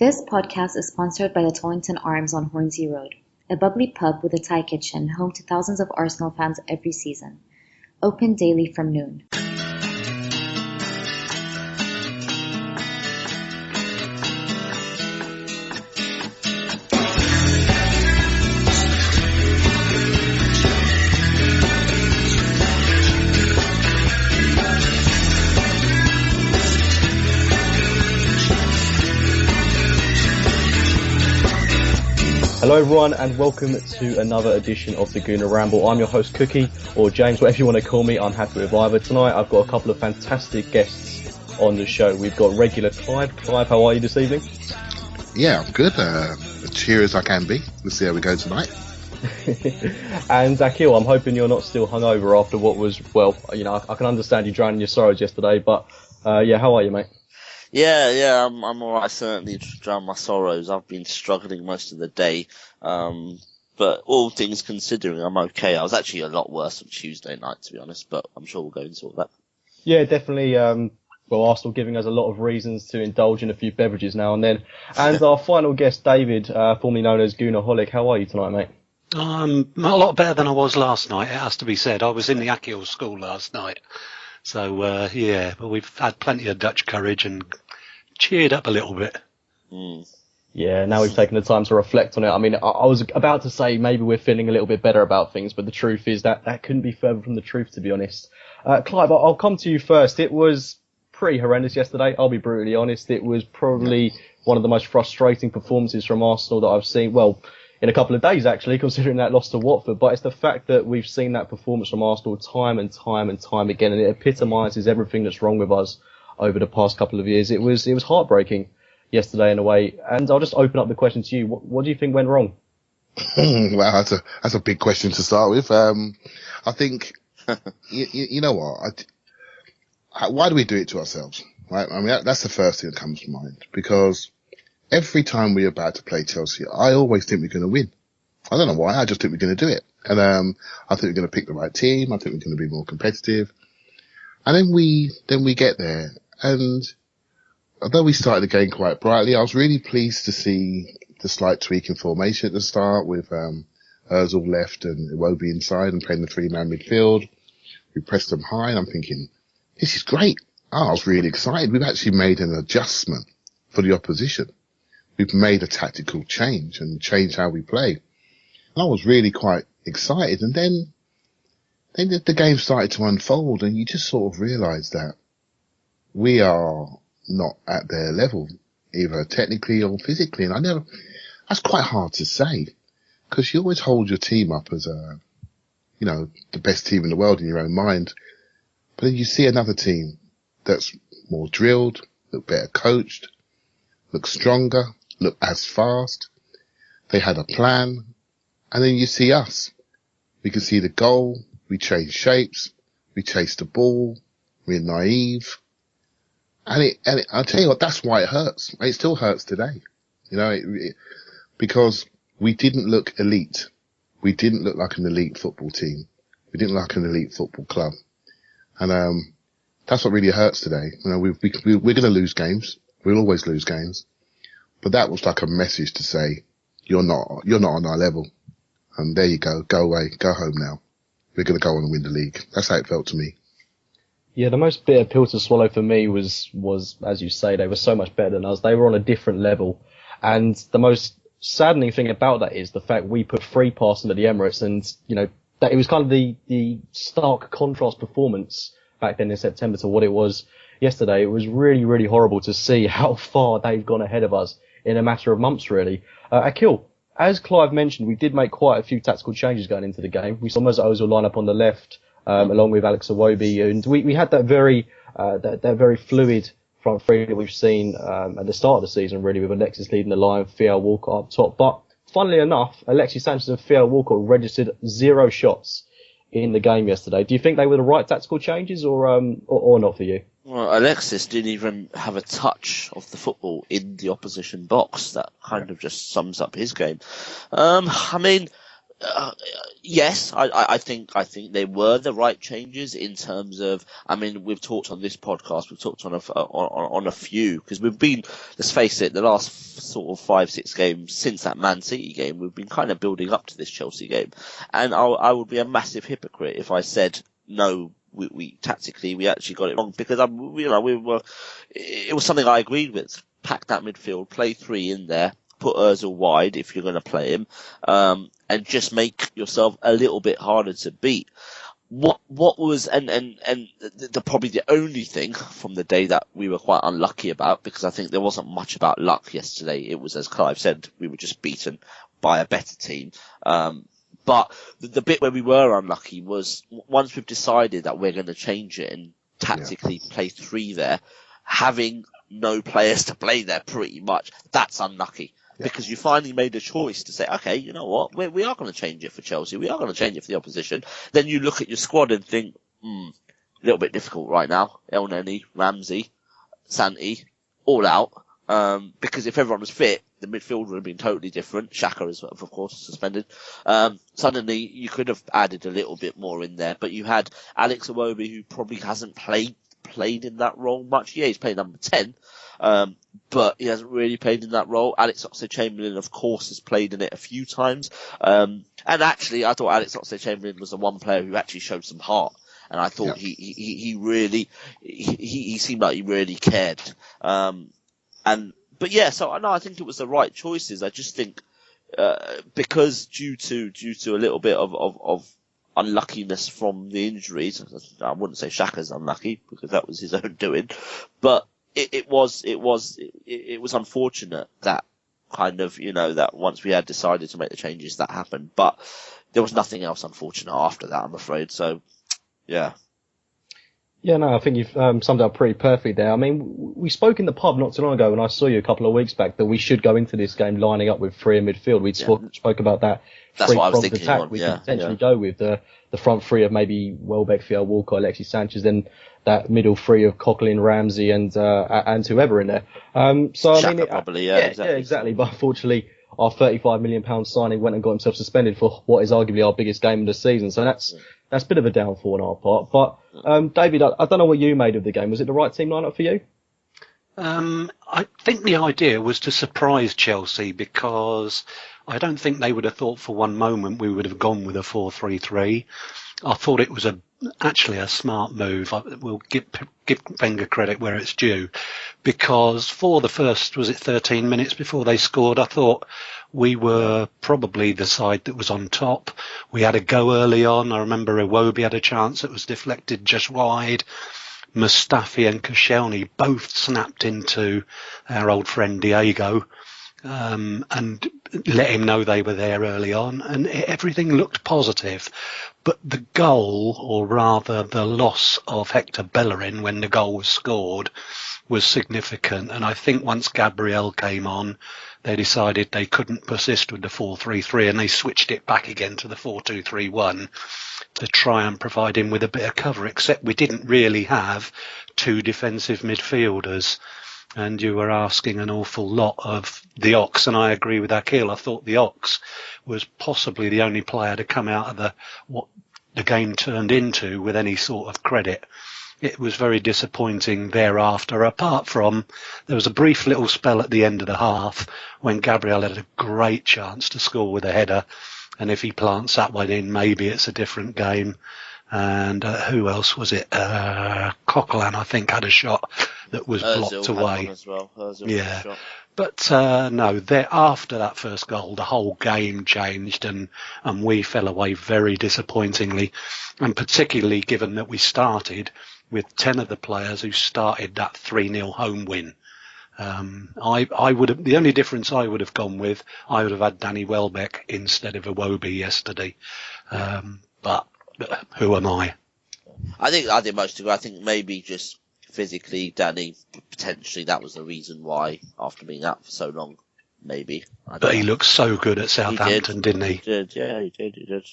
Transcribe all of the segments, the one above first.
This podcast is sponsored by the Tollington Arms on Hornsey Road, a bubbly pub with a Thai kitchen home to thousands of Arsenal fans every season. Open daily from noon. Hello everyone and welcome to another edition of the Gooner Ramble. I'm your host Cookie, or James, whatever you want to call me. I'm happy with either. Tonight I've got a couple of fantastic guests on the show. We've got regular Clive. Clive, how are you this evening? Yeah, I'm good. As cheery as I can be. We'll see how we go tonight. And Akhil, I'm hoping you're not still hungover after what was, well, you know, I can understand you drowning your sorrows yesterday, but yeah, how are you, mate? Yeah, I'm alright. Certainly drown my sorrows. I've been struggling most of the day. But all things considering, I'm okay. I was actually a lot worse on Tuesday night, to be honest, but I'm sure we'll go into all that. Yeah, definitely. Well, Arsenal giving us a lot of reasons to indulge in a few beverages now and then. And our final guest, David, formerly known as TheGoonerholic. How are you tonight, mate? I'm a lot better than I was last night, it has to be said. I was in the Akhil school last night. So, yeah, but we've had plenty of Dutch courage and cheered up a little bit. Yeah, now we've taken the time to reflect on it. I mean, I was about to say maybe we're feeling a little bit better about things, but the truth is that couldn't be further from the truth, to be honest. Clive, I'll come to you first. It was pretty horrendous yesterday, I'll be brutally honest. It was probably one of the most frustrating performances from Arsenal that I've seen, well, in a couple of days actually, considering that loss to Watford. But it's the fact that we've seen that performance from Arsenal time and time again, and it epitomises everything that's wrong with us over the past couple of years. It was heartbreaking yesterday in a way. And I'll just open up the question to you. What do you think went wrong? Well, that's a big question to start with. I think, you know what? Why do we do it to ourselves? Right? I mean, that's the first thing that comes to mind, because every time we're about to play Chelsea, I always think we're going to win. I don't know why. I just think we're going to do it. And I think we're going to pick the right team. I think we're going to be more competitive. And then we get there. And although we started the game quite brightly, I was really pleased to see the slight tweak in formation at the start with Ozil left and Iwobi inside and playing the three-man midfield. We pressed them high, and I'm thinking, this is great. I was really excited. We've actually made an adjustment for the opposition. We've made a tactical change and changed how we play. And I was really quite excited. And then the game started to unfold, and you just sort of realise that we are not at their level, either technically or physically. And that's quite hard to say, because you always hold your team up as the best team in the world in your own mind. But then you see another team that's more drilled, look better coached, look stronger, look as fast. They had a plan. And then you see us. We can see the goal. We change shapes. We chase the ball. We're naive. And I'll tell you what, that's why it hurts. It still hurts today. You know, because we didn't look elite. We didn't look like an elite football team. We didn't look like an elite football club. And, that's what really hurts today. You know, we're going to lose games. We'll always lose games. But that was like a message to say, you're not on our level. And there you go. Go away. Go home now. We're going to go on and win the league. That's how it felt to me. Yeah, the most bitter pill to swallow for me was, as you say, they were so much better than us. They were on a different level. And the most saddening thing about that is the fact we put free passing at the Emirates, and, you know, that it was kind of the stark contrast performance back then in September to what it was yesterday. It was really, really horrible to see how far they've gone ahead of us in a matter of months, really. Akhil, as Clive mentioned, we did make quite a few tactical changes going into the game. We saw Mesut Ozil line up on the left, along with Alex Iwobi, and we had that very fluid front three that we've seen at the start of the season, really, with Alexis leading the line, Theo Walcott up top. But funnily enough, Alexis Sanchez and Theo Walcott registered 0 shots in the game yesterday. Do you think they were the right tactical changes, or not for you? Well, Alexis didn't even have a touch of the football in the opposition box. That kind of just sums up his game. I mean, Yes, I think they were the right changes in terms of. I mean, we've talked on this podcast, we've talked on a few, because we've been. Let's face it, the last sort of 5-6 games since that Man City game, we've been kind of building up to this Chelsea game, and I would be a massive hypocrite if I said no. We tactically we actually got it wrong, because it was something I agreed with. Pack that midfield, play 3 in there, put Ozil wide if you're going to play him, and just make yourself a little bit harder to beat. What was probably the only thing from the day that we were quite unlucky about, because I think there wasn't much about luck yesterday. It was, as Clive said, we were just beaten by a better team. But the bit where we were unlucky was once we've decided that we're going to change it and tactically play 3 there, having no players to play there pretty much, that's unlucky. Yeah. Because you finally made a choice to say, okay, you know what, we are going to change it for Chelsea, we are going to change it for the opposition. Then you look at your squad and think, a little bit difficult right now. El Neni, Ramsey, Santi, all out. Because if everyone was fit, the midfield would have been totally different. Xhaka is, of course, suspended. Suddenly, you could have added a little bit more in there. But you had Alex Iwobi, who probably hasn't played in that role much. Yeah, he's played number 10, but he hasn't really played in that role. Alex Oxlade-Chamberlain, of course, has played in it a few times. And actually, I thought Alex Oxlade-Chamberlain was the one player who actually showed some heart. And I thought he really seemed like he really cared. But yeah, so I think it was the right choices. I just think, because due to a little bit of unluckiness from the injuries, I wouldn't say Xhaka's unlucky because that was his own doing, but it was unfortunate that kind of, that once we had decided to make the changes that happened, but there was nothing else unfortunate after that, I'm afraid. So, yeah. Yeah, no, I think you've summed it up pretty perfectly there. I mean, we spoke in the pub not too long ago, and I saw you a couple of weeks back, that we should go into this game lining up with 3 in midfield. We spoke about that. That's what I was thinking. Attack. We could potentially go with the front 3 of maybe Welbeck, Fiel, Walker, Alexis Sanchez, then that middle 3 of Coquelin, Ramsey, and whoever in there. So I mean, probably, exactly. But unfortunately, our £35 million signing went and got himself suspended for what is arguably our biggest game of the season. So that's a bit of a downfall on our part. But David, I don't know what you made of the game. Was it the right team lineup for you? I think the idea was to surprise Chelsea, because I don't think they would have thought for one moment we would have gone with a 4-3-3. I thought it was actually a smart move. We'll give Wenger credit where it's due, because for the first, 13 minutes before they scored, I thought we were probably the side that was on top. We had a go early on. I remember Iwobi had a chance that was deflected just wide. Mustafi and Koscielny both snapped into our old friend Diego, and let him know they were there early on, and everything looked positive. But the goal, or rather the loss of Hector Bellerin when the goal was scored, was significant. And I think once Gabriel came on, they decided they couldn't persist with the 4-3-3, and they switched it back again to the 4-2-3-1 to try and provide him with a bit of cover, except we didn't really have 2 defensive midfielders. And you were asking an awful lot of the Ox, and I agree with Akhil. I thought the Ox was possibly the only player to come out of what the game turned into with any sort of credit. It was very disappointing thereafter, apart from there was a brief little spell at the end of the half when Gabriel had a great chance to score with a header, and if he plants that one in, maybe it's a different game. And who else was it? Coquelin, I think, had a shot that was blocked away. As well. Yeah, but no. After that first goal, the whole game changed, and we fell away very disappointingly, and particularly given that we started with 10 of the players who started that 3-0 home win. I would have, the only difference I would have gone with, I would have had Danny Welbeck instead of Iwobi yesterday, but who am I? I think most of it. I think maybe just physically, Danny, potentially that was the reason why, after being out for so long, maybe. But he looked so good at Southampton, didn't he? He did.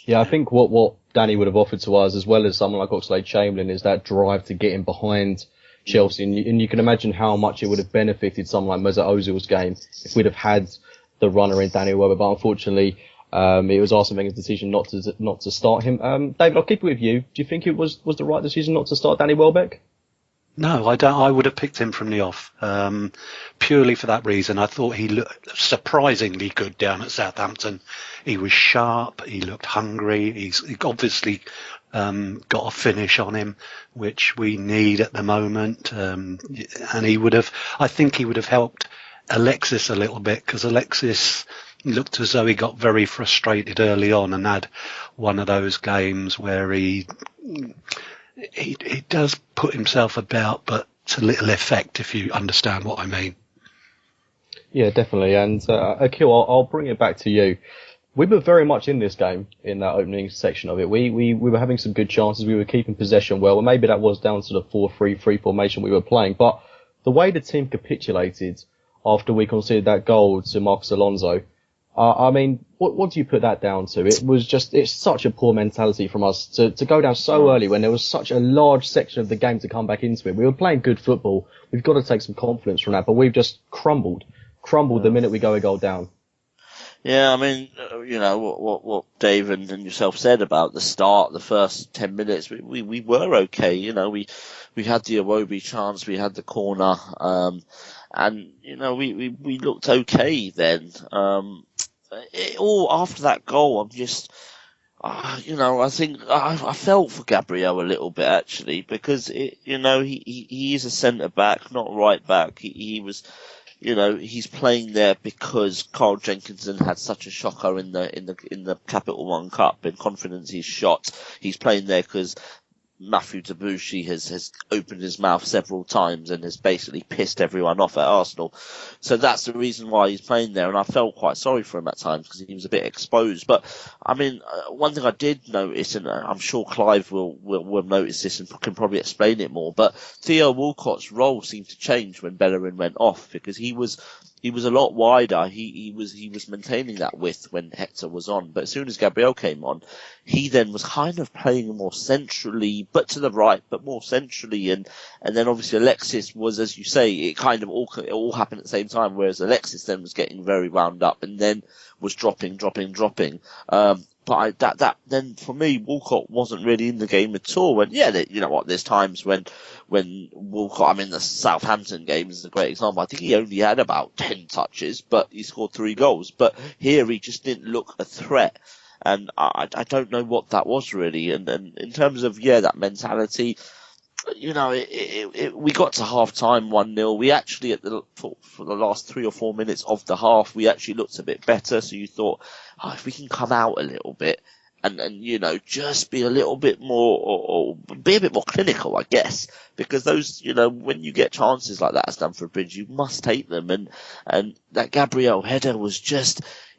Yeah, I think what Danny would have offered to us, as well as someone like Oxlade-Chamberlain, is that drive to get him behind Chelsea. And you can imagine how much it would have benefited someone like Mesut Ozil's game if we'd have had the runner in Danny Welbeck. But unfortunately, It was Arsene Wenger's decision not to start him. David, I'll keep it with you. Do you think it was the right decision not to start Danny Welbeck? No, I don't. I would have picked him from the off, purely for that reason. I thought he looked surprisingly good down at Southampton. He was sharp. He looked hungry. He obviously got a finish on him, which we need at the moment. And he would have. I think he would have helped Alexis a little bit, because Alexis looked as though he got very frustrated early on and had one of those games where he does put himself about, but to little effect, if you understand what I mean. Yeah, definitely. And Akhil, I'll bring it back to you. We were very much in this game in that opening section of it. We were having some good chances. We were keeping possession well, and maybe that was down to the 4-3-3 formation we were playing. But the way the team capitulated after we conceded that goal to Marcos Alonso, I mean, what do you put that down to? It's such a poor mentality from us to go down so early when there was such a large section of the game to come back into it. We were playing good football. We've got to take some confidence from that, but we've just crumbled the minute we go a goal down. Yeah, I mean, what Dave and yourself said about the start, the first 10 minutes, we were okay. We had the Iwobi chance, we had the corner, and we looked okay then. All after that goal, I'm just, I think I felt for Gabriel a little bit actually, because he is a centre back, not right back. He was, he's playing there because Carl Jenkinson had such a shocker in the Capital One Cup, and confidence he's shot. He's playing there because Matthew Debussy has opened his mouth several times and has basically pissed everyone off at Arsenal. So that's the reason why he's playing there, and I felt quite sorry for him at times because he was a bit exposed. But, I mean, one thing I did notice, and I'm sure Clive will notice this and can probably explain it more, but Theo Walcott's role seemed to change when Bellerin went off, because he was a lot wider. He was maintaining that width when Hector was on. But as soon as Gabriel came on, he then was kind of playing more centrally, but to the right, but more centrally. And then obviously Alexis was, as you say, it kind of all happened at the same time, whereas Alexis then was getting very wound up and then was dropping. But then for me, Walcott wasn't really in the game at all. And yeah, there's times when Walcott, I mean, the Southampton game is a great example. I think he only had about 10 touches, but he scored 3 goals. But here he just didn't look a threat. And I don't know what that was really. And in terms of, that mentality, we got to half time 1-0. We actually, for the last 3 or 4 minutes of the half, we actually looked a bit better. So you thought, if we can come out a little bit and just be a little bit more, or be a bit more clinical, I guess, because those, when you get chances like that at Stamford Bridge, you must take them. And that Gabriel header was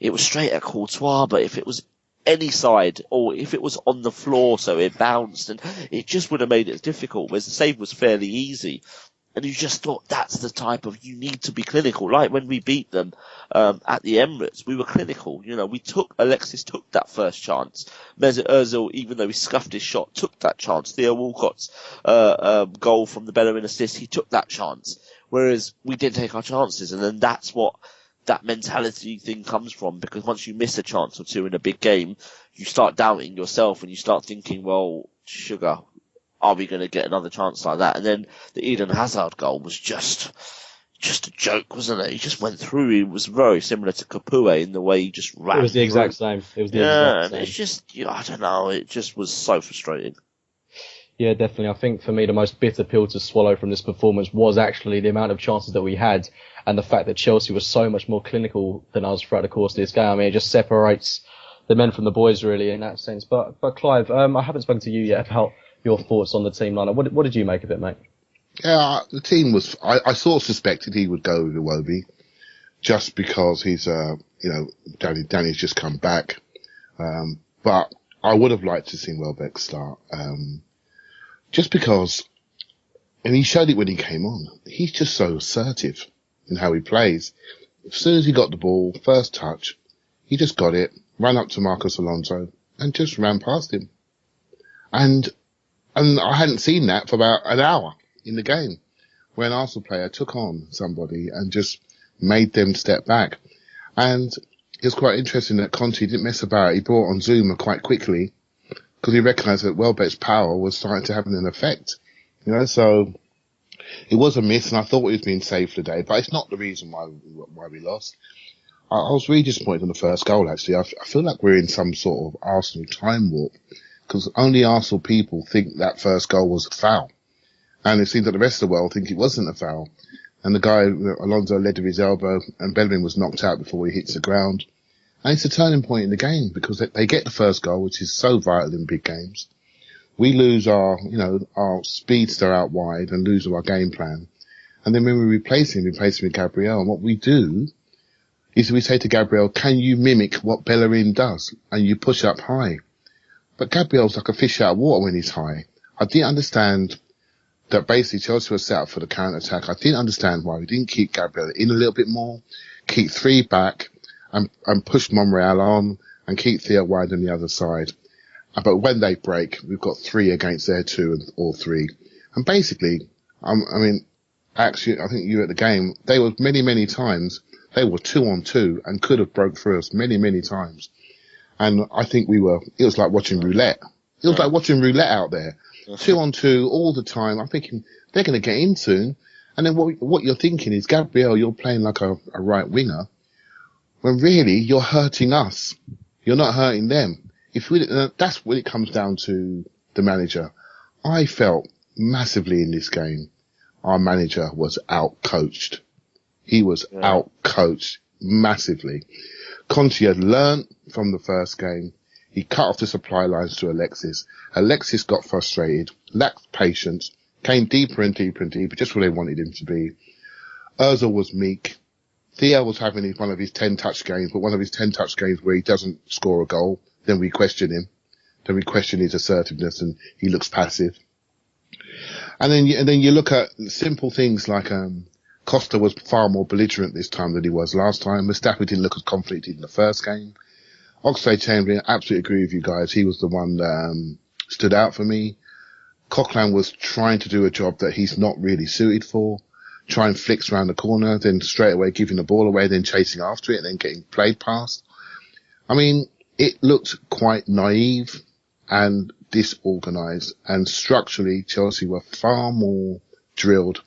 it was straight at Courtois, but if it was any side, or if it was on the floor, so it bounced, and it just would have made it difficult, whereas the save was fairly easy. And you just thought that's the type of, you need to be clinical. Like when we beat them at the Emirates, we were clinical. Alexis took that first chance. Mesut Ozil, even though he scuffed his shot, took that chance. Theo Walcott's goal from the Bellerin assist, he took that chance. Whereas we didn't take our chances, and then that's what that mentality thing comes from, because once you miss a chance or two in a big game, you start doubting yourself and you start thinking, well, sugar, are we going to get another chance like that? And then the Eden Hazard goal was just a joke, wasn't it? He just went through. He was very similar to Capoue in the way he just ran. It was the exact same. It's just, I don't know, it just was so frustrating. Yeah, definitely. I think for me, the most bitter pill to swallow from this performance was actually the amount of chances that we had, and the fact that Chelsea was so much more clinical than us throughout the course of this game. I mean, it just separates the men from the boys, really, in that sense. But Clive, I haven't spoken to you yet about your thoughts on the team lineup. What did you make of it, mate? Yeah, the team was, I sort of suspected he would go with Iwobi, just because he's, Danny's just come back. But I would have liked to see Welbeck start. Just because, and he showed it when he came on, he's just so assertive in how he plays. As soon as he got the ball, first touch, he just got it, ran up to Marcos Alonso, and just ran past him. And I hadn't seen that for about an hour in the game, where an Arsenal player took on somebody and just made them step back. And it was quite interesting that Conte didn't mess about. He brought on Zuma quite quickly because he recognised that Welbeck's power was starting to have an effect. So it was a miss, and I thought he was being saved today, but it's not the reason why we lost. I was really disappointed in the first goal, actually. I feel like we're in some sort of Arsenal time warp because only Arsenal people think that first goal was a foul. And it seems that the rest of the world think it wasn't a foul. And the guy, Alonso, led with his elbow, and Bellerin was knocked out before he hits the ground. And it's a turning point in the game because they get the first goal, which is so vital in big games. We lose our speedster out wide and lose our game plan. And then when we replace him with Gabriel. And what we do is we say to Gabriel, can you mimic what Bellerin does? And you push up high. But Gabriel's like a fish out of water when he's high. I didn't understand that basically Chelsea was set up for the counter-attack. I didn't understand why we didn't keep Gabriel in a little bit more, keep 3 back and push Monreal on and keep Theo wide on the other side. But when they break, we've got 3 against their 2 or 3. And basically, actually, I think you were at the game, they were many times, they were 2-on-2 and could have broke through us many times. And I think it was like watching roulette. It was like watching roulette out there. 2-on-2 all the time. I'm thinking they're going to get in soon. And then what you're thinking is, Gabriel, you're playing like a right winger, when really you're hurting us. You're not hurting them. That's when it comes down to the manager. I felt massively in this game, our manager was out-coached. He was out-coached massively. Conte had learnt from the first game. He cut off the supply lines to Alexis. Alexis got frustrated, lacked patience, came deeper and deeper, just where they wanted him to be. Ozil was meek. Theo was having one of his 10-touch games, but one of his 10-touch games where he doesn't score a goal. Then we question him. Then we question his assertiveness, and he looks passive. And then you look at simple things like Costa was far more belligerent this time than he was last time. Mustafi didn't look as confident in the first game. Oxlade-Chamberlain, absolutely agree with you guys. He was the one that stood out for me. Coquelin was trying to do a job that he's not really suited for. Trying flicks around the corner, then straight away giving the ball away, then chasing after it, then getting played past. I mean, it looked quite naive and disorganised, and structurally Chelsea were far more drilled.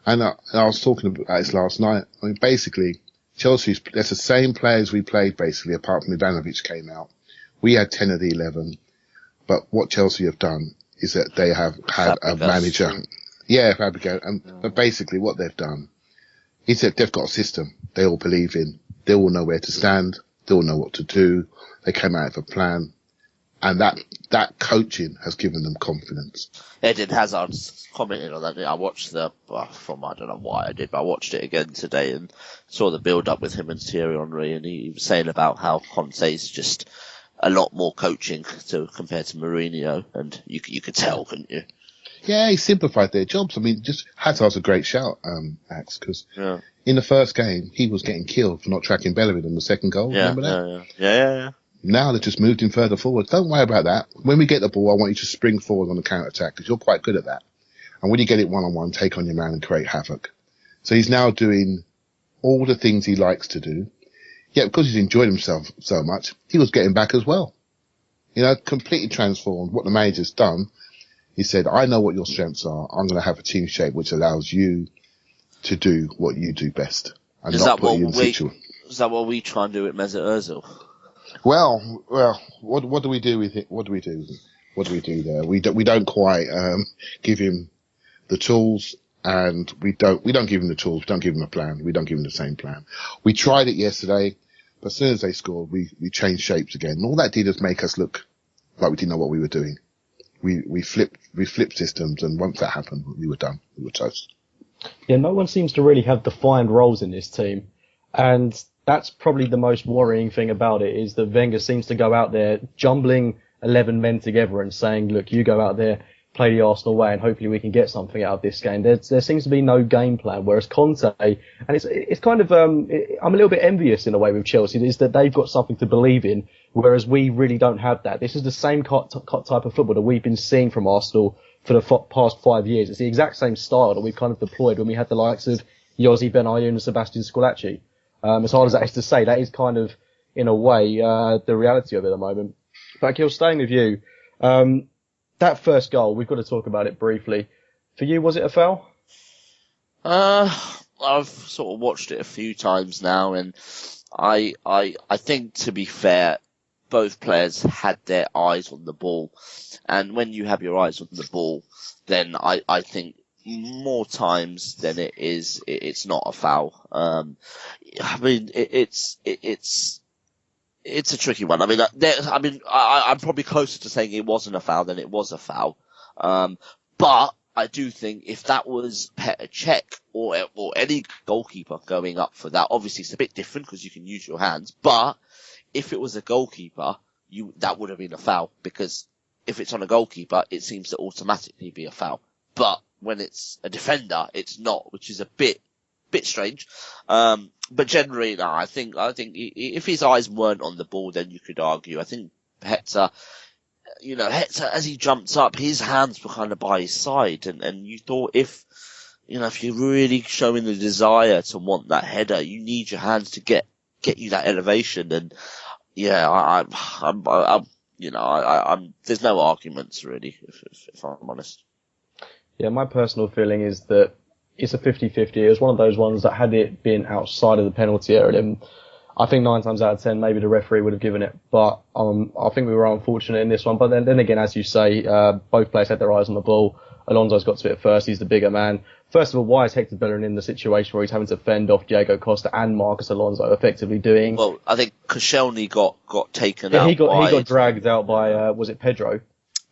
And I was talking about this last night. I mean, basically, that's the same players we played, basically, apart from Ivanovic came out. We had 10 of the 11. But what Chelsea have done is that they have had a manager. Yeah, Fabregas. But basically what they've done is that they've got a system they all believe in. They all know where to stand. They all know what to do. They came out with a plan. And that coaching has given them confidence. Eden Hazard's commented on that. I watched I don't know why I did, but I watched it again today and saw the build-up with him and Thierry Henry, and he was saying about how Conte's just a lot more coaching compared to Mourinho, and you could tell, couldn't you? Yeah, he simplified their jobs. I mean, just Hazard's a great shout, Axe, because in the first game, he was getting killed for not tracking Bellerin on the second goal. Remember that? Yeah. Now they've just moved him further forward. Don't worry about that. When we get the ball, I want you to spring forward on the counter-attack, because you're quite good at that. And when you get it one-on-one, take on your man and create havoc. So he's now doing all the things he likes to do. Yeah, because he's enjoyed himself so much, he was getting back as well. Completely transformed. What the manager's done, he said, I know what your strengths are. I'm going to have a team shape which allows you to do what you do best. And Is not that put you in situation. Is that what we try and do with Mesut Ozil? Well, what do we do with it? What do we do there? We don't quite, give him the tools, and we don't give him the tools. We don't give him a plan. We don't give him the same plan. We tried it yesterday, but as soon as they scored, we changed shapes again. And all that did was make us look like we didn't know what we were doing. We flipped systems, and once that happened, we were done. We were toast. Yeah, no one seems to really have defined roles in this team, and that's probably the most worrying thing about it, is that Wenger seems to go out there jumbling 11 men together and saying, look, you go out there, play the Arsenal way, and hopefully we can get something out of this game. There seems to be no game plan, whereas Conte, and it's kind of, I'm a little bit envious in a way with Chelsea, is that they've got something to believe in, whereas we really don't have that. This is the same type of football that we've been seeing from Arsenal for the past 5 years. It's the exact same style that we've kind of deployed when we had the likes of Yossi Benayoun and Sebastian Squillaci. As hard as that is to say, that is kind of in a way, the reality of it at the moment. But Akhil, staying with you, that first goal, we've got to talk about it briefly. For you, was it a foul? I've sort of watched it a few times now, and I think, to be fair, both players had their eyes on the ball, and when you have your eyes on the ball, then I think more times than it's not a foul. I mean, it's a tricky one. I mean, I'm probably closer to saying it wasn't a foul than it was a foul. But I do think if that was Petr Cech or any goalkeeper going up for that, obviously it's a bit different because you can use your hands. But if it was a goalkeeper, that would have been a foul, because if it's on a goalkeeper, it seems to automatically be a foul. But when it's a defender, it's not, which is a bit strange. But generally, no, I think if his eyes weren't on the ball, then you could argue. I think Hector, as he jumped up, his hands were kind of by his side, and you thought if you're really showing the desire to want that header, you need your hands to get you that elevation. And yeah, there's no arguments really, if I'm honest. Yeah, my personal feeling is that it's a 50-50. It was one of those ones that had it been outside of the penalty area, then I think 9 times out of 10, maybe the referee would have given it. But I think we were unfortunate in this one. But then again, as you say, both players had their eyes on the ball. Alonso's got to it first. He's the bigger man. First of all, why is Hector Bellerin in the situation where he's having to fend off Diego Costa and Marcus Alonso, effectively doing? Well, I think Koscielny got taken out. He got dragged out by was it Pedro?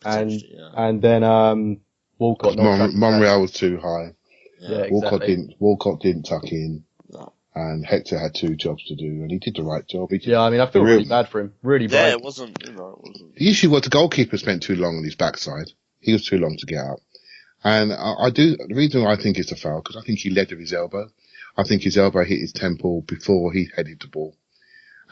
And then Walcott. Monreal was too high. Yeah, exactly. Walcott didn't tuck in. No. And Hector had 2 jobs to do, and he did the right job. I mean, I feel really bad for him. Really bad. Yeah, it wasn't. The issue was the goalkeeper spent too long on his backside. He was too long to get out. And the reason why I think it's a foul, because I think he led with his elbow. I think his elbow hit his temple before he headed the ball.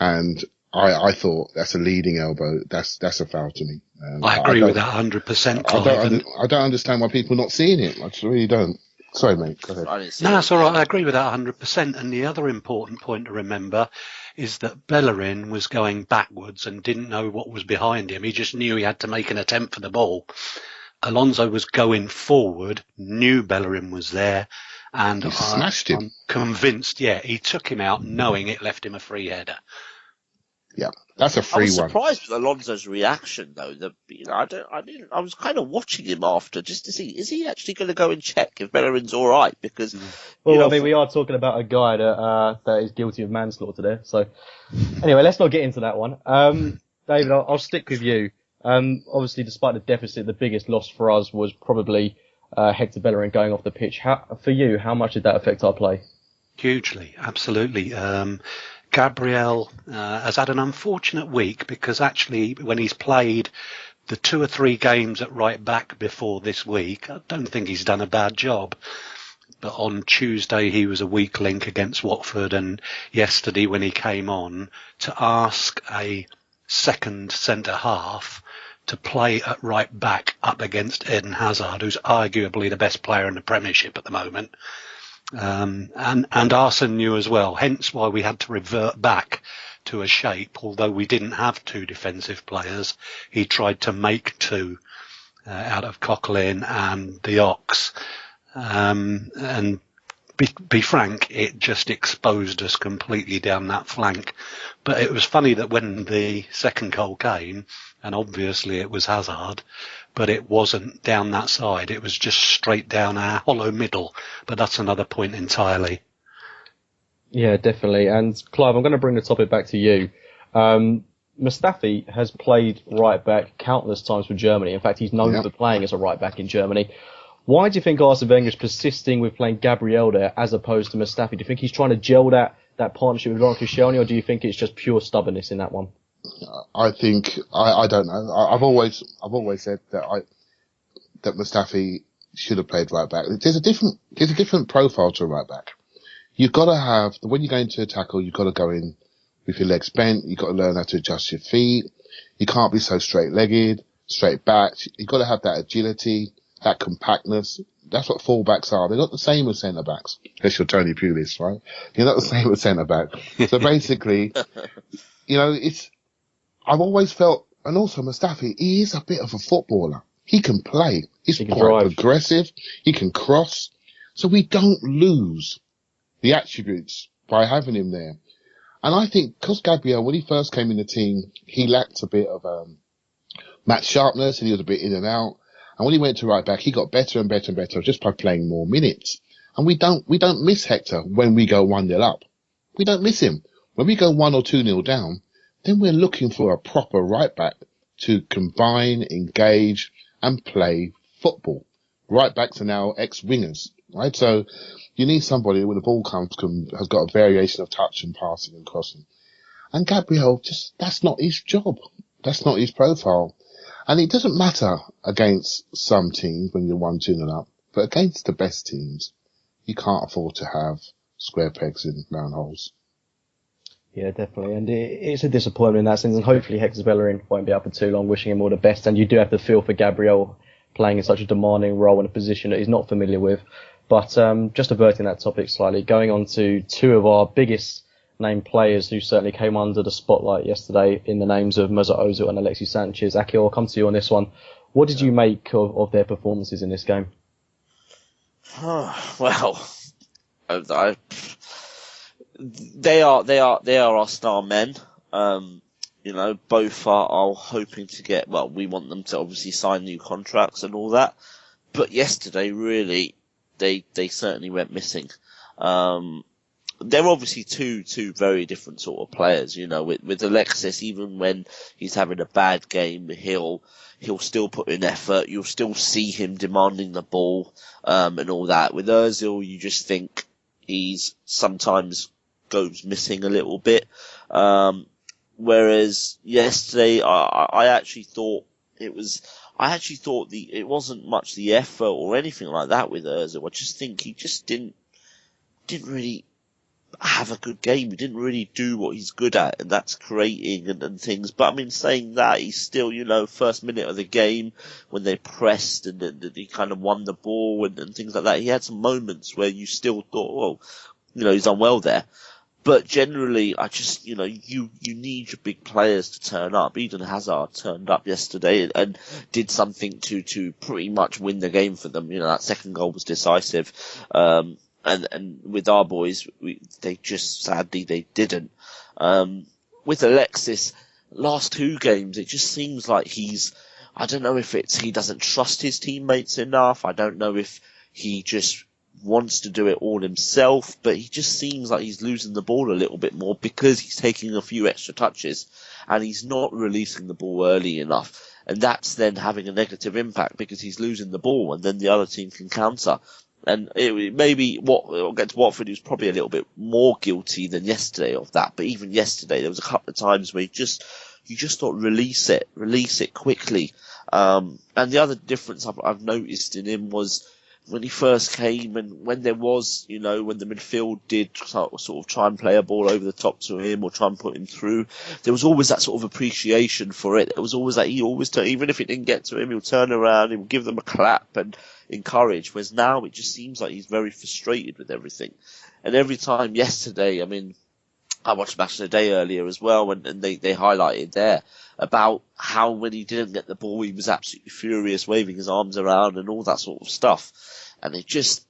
And I thought that's a leading elbow. That's a foul to me. I agree with that 100%, Clive. I don't understand why people are not seeing it. I just really don't. Sorry, mate. Go ahead. No, it's all right. I agree with that 100%. And the other important point to remember is that Bellerin was going backwards and didn't know what was behind him. He just knew he had to make an attempt for the ball. Alonso was going forward, knew Bellerin was there, and he smashed him. I'm convinced, he took him out knowing it left him a free header. Yeah, that's a free one. I was surprised with Alonso's reaction, though. I was kind of watching him after just to see, is he actually going to go and check if Bellerin's all right? Because, we are talking about a guy that is guilty of manslaughter there. So, anyway, let's not get into that one. David, I'll stick with you. Obviously, despite the deficit, the biggest loss for us was probably Hector Bellerin going off the pitch. For you, how much did that affect our play? Hugely, absolutely. Gabriel has had an unfortunate week because actually when he's played the 2 or 3 games at right back before this week, I don't think he's done a bad job. But on Tuesday he was a weak link against Watford, and yesterday when he came on, to ask a second centre-half to play at right back up against Eden Hazard, who's arguably the best player in the Premiership at the moment. And Arsene knew as well, hence why we had to revert back to a shape. Although we didn't have 2 defensive players, he tried to make 2 out of Coquelin and the Ox. And be frank, it just exposed us completely down that flank. But it was funny that when the second goal came, and obviously it was Hazard, but it wasn't down that side. It was just straight down our hollow middle. But that's another point entirely. Yeah, definitely. And Clive, I'm going to bring the topic back to you. Mustafi has played right back countless times for Germany. In fact, he's known for playing as a right back in Germany. Why do you think Arsene Wenger is persisting with playing Gabriel there as opposed to Mustafi? Do you think he's trying to gel that partnership with Laurent Koscielny, or do you think it's just pure stubbornness in that one? I think I don't know. I've always said that Mustafi should have played right back. There's a different profile to a right back. You've got to have, when you go into a tackle, you've got to go in with your legs bent. You've got to learn how to adjust your feet. You can't be so straight-legged, straight back. You've got to have that agility, that compactness. That's what fullbacks are. They're not the same as centre-backs. Unless you're Tony Pulis, right? You're not the same as centre-back. So basically, I've always felt, and also Mustafi, he is a bit of a footballer. He can play. He's He can quite drive. progressive. He can cross. So we don't lose the attributes by having him there. And I think because Gabriel, when he first came in the team, he lacked a bit of match sharpness and he was a bit in and out. And when he went to right back, he got better and better and better just by playing more minutes. And we don't miss Hector when we go 1-0 up. We don't miss him. When we go 1 or 2-0 down, then we're looking for a proper right back to combine, engage and play football. Right backs are now ex-wingers, right? So you need somebody when the ball comes has got a variation of touch and passing and crossing. And Gabriel, that's not his job. That's not his profile. And it doesn't matter against some teams when you're 1-2-0 up, but against the best teams, you can't afford to have square pegs in round holes. Yeah, definitely. And it's a disappointment in that sense. And hopefully Hector Bellerin won't be out for too long, wishing him all the best. And you do have to feel for Gabriel playing in such a demanding role in a position that he's not familiar with. But just averting that topic slightly, going on to two of our biggest named players who certainly came under the spotlight yesterday in the names of Mesut Ozil and Alexis Sanchez. Akhil, I'll come to you on this one. What did you make of their performances in this game? Well, they are our star men. Both are hoping to get. Well, we want them to obviously sign new contracts and all that. But yesterday, really, they certainly went missing. They're obviously two very different sort of players. With Alexis, even when he's having a bad game, he'll still put in effort. You'll still see him demanding the ball, and all that. With Ozil, you just think he's sometimes goes missing a little bit. Whereas yesterday, I actually thought it wasn't much the effort or anything like that with Ozil. I just think he just didn't really have a good game. He didn't really do what he's good at, and that's creating and things. But I mean, saying that, he's still, first minute of the game when they pressed and he kind of won the ball and things like that. He had some moments where you still thought, he's done well there. But generally, I just, you need your big players to turn up. Eden Hazard turned up yesterday and did something to pretty much win the game for them. That second goal was decisive. And with our boys, sadly, they didn't. With Alexis, last two games, it just seems like I don't know if he doesn't trust his teammates enough. I don't know if he just wants to do it all himself, but he just seems like he's losing the ball a little bit more because he's taking a few extra touches and he's not releasing the ball early enough. And that's then having a negative impact because he's losing the ball and then the other team can counter. And maybe against Watford, he was probably a little bit more guilty than yesterday of that. But even yesterday, there was a couple of times where you just thought release it quickly. And the other difference I've noticed in him was when he first came and when there was, when the midfield did sort of try and play a ball over the top to him or try and put him through, there was always that sort of appreciation for it. There was always that even if it didn't get to him, he'll turn around, he'll give them a clap and encourage. Whereas now it just seems like he's very frustrated with everything. And every time yesterday, I mean, I watched Match of the Day earlier as well, and they highlighted there about how when he didn't get the ball, he was absolutely furious, waving his arms around and all that sort of stuff. And he just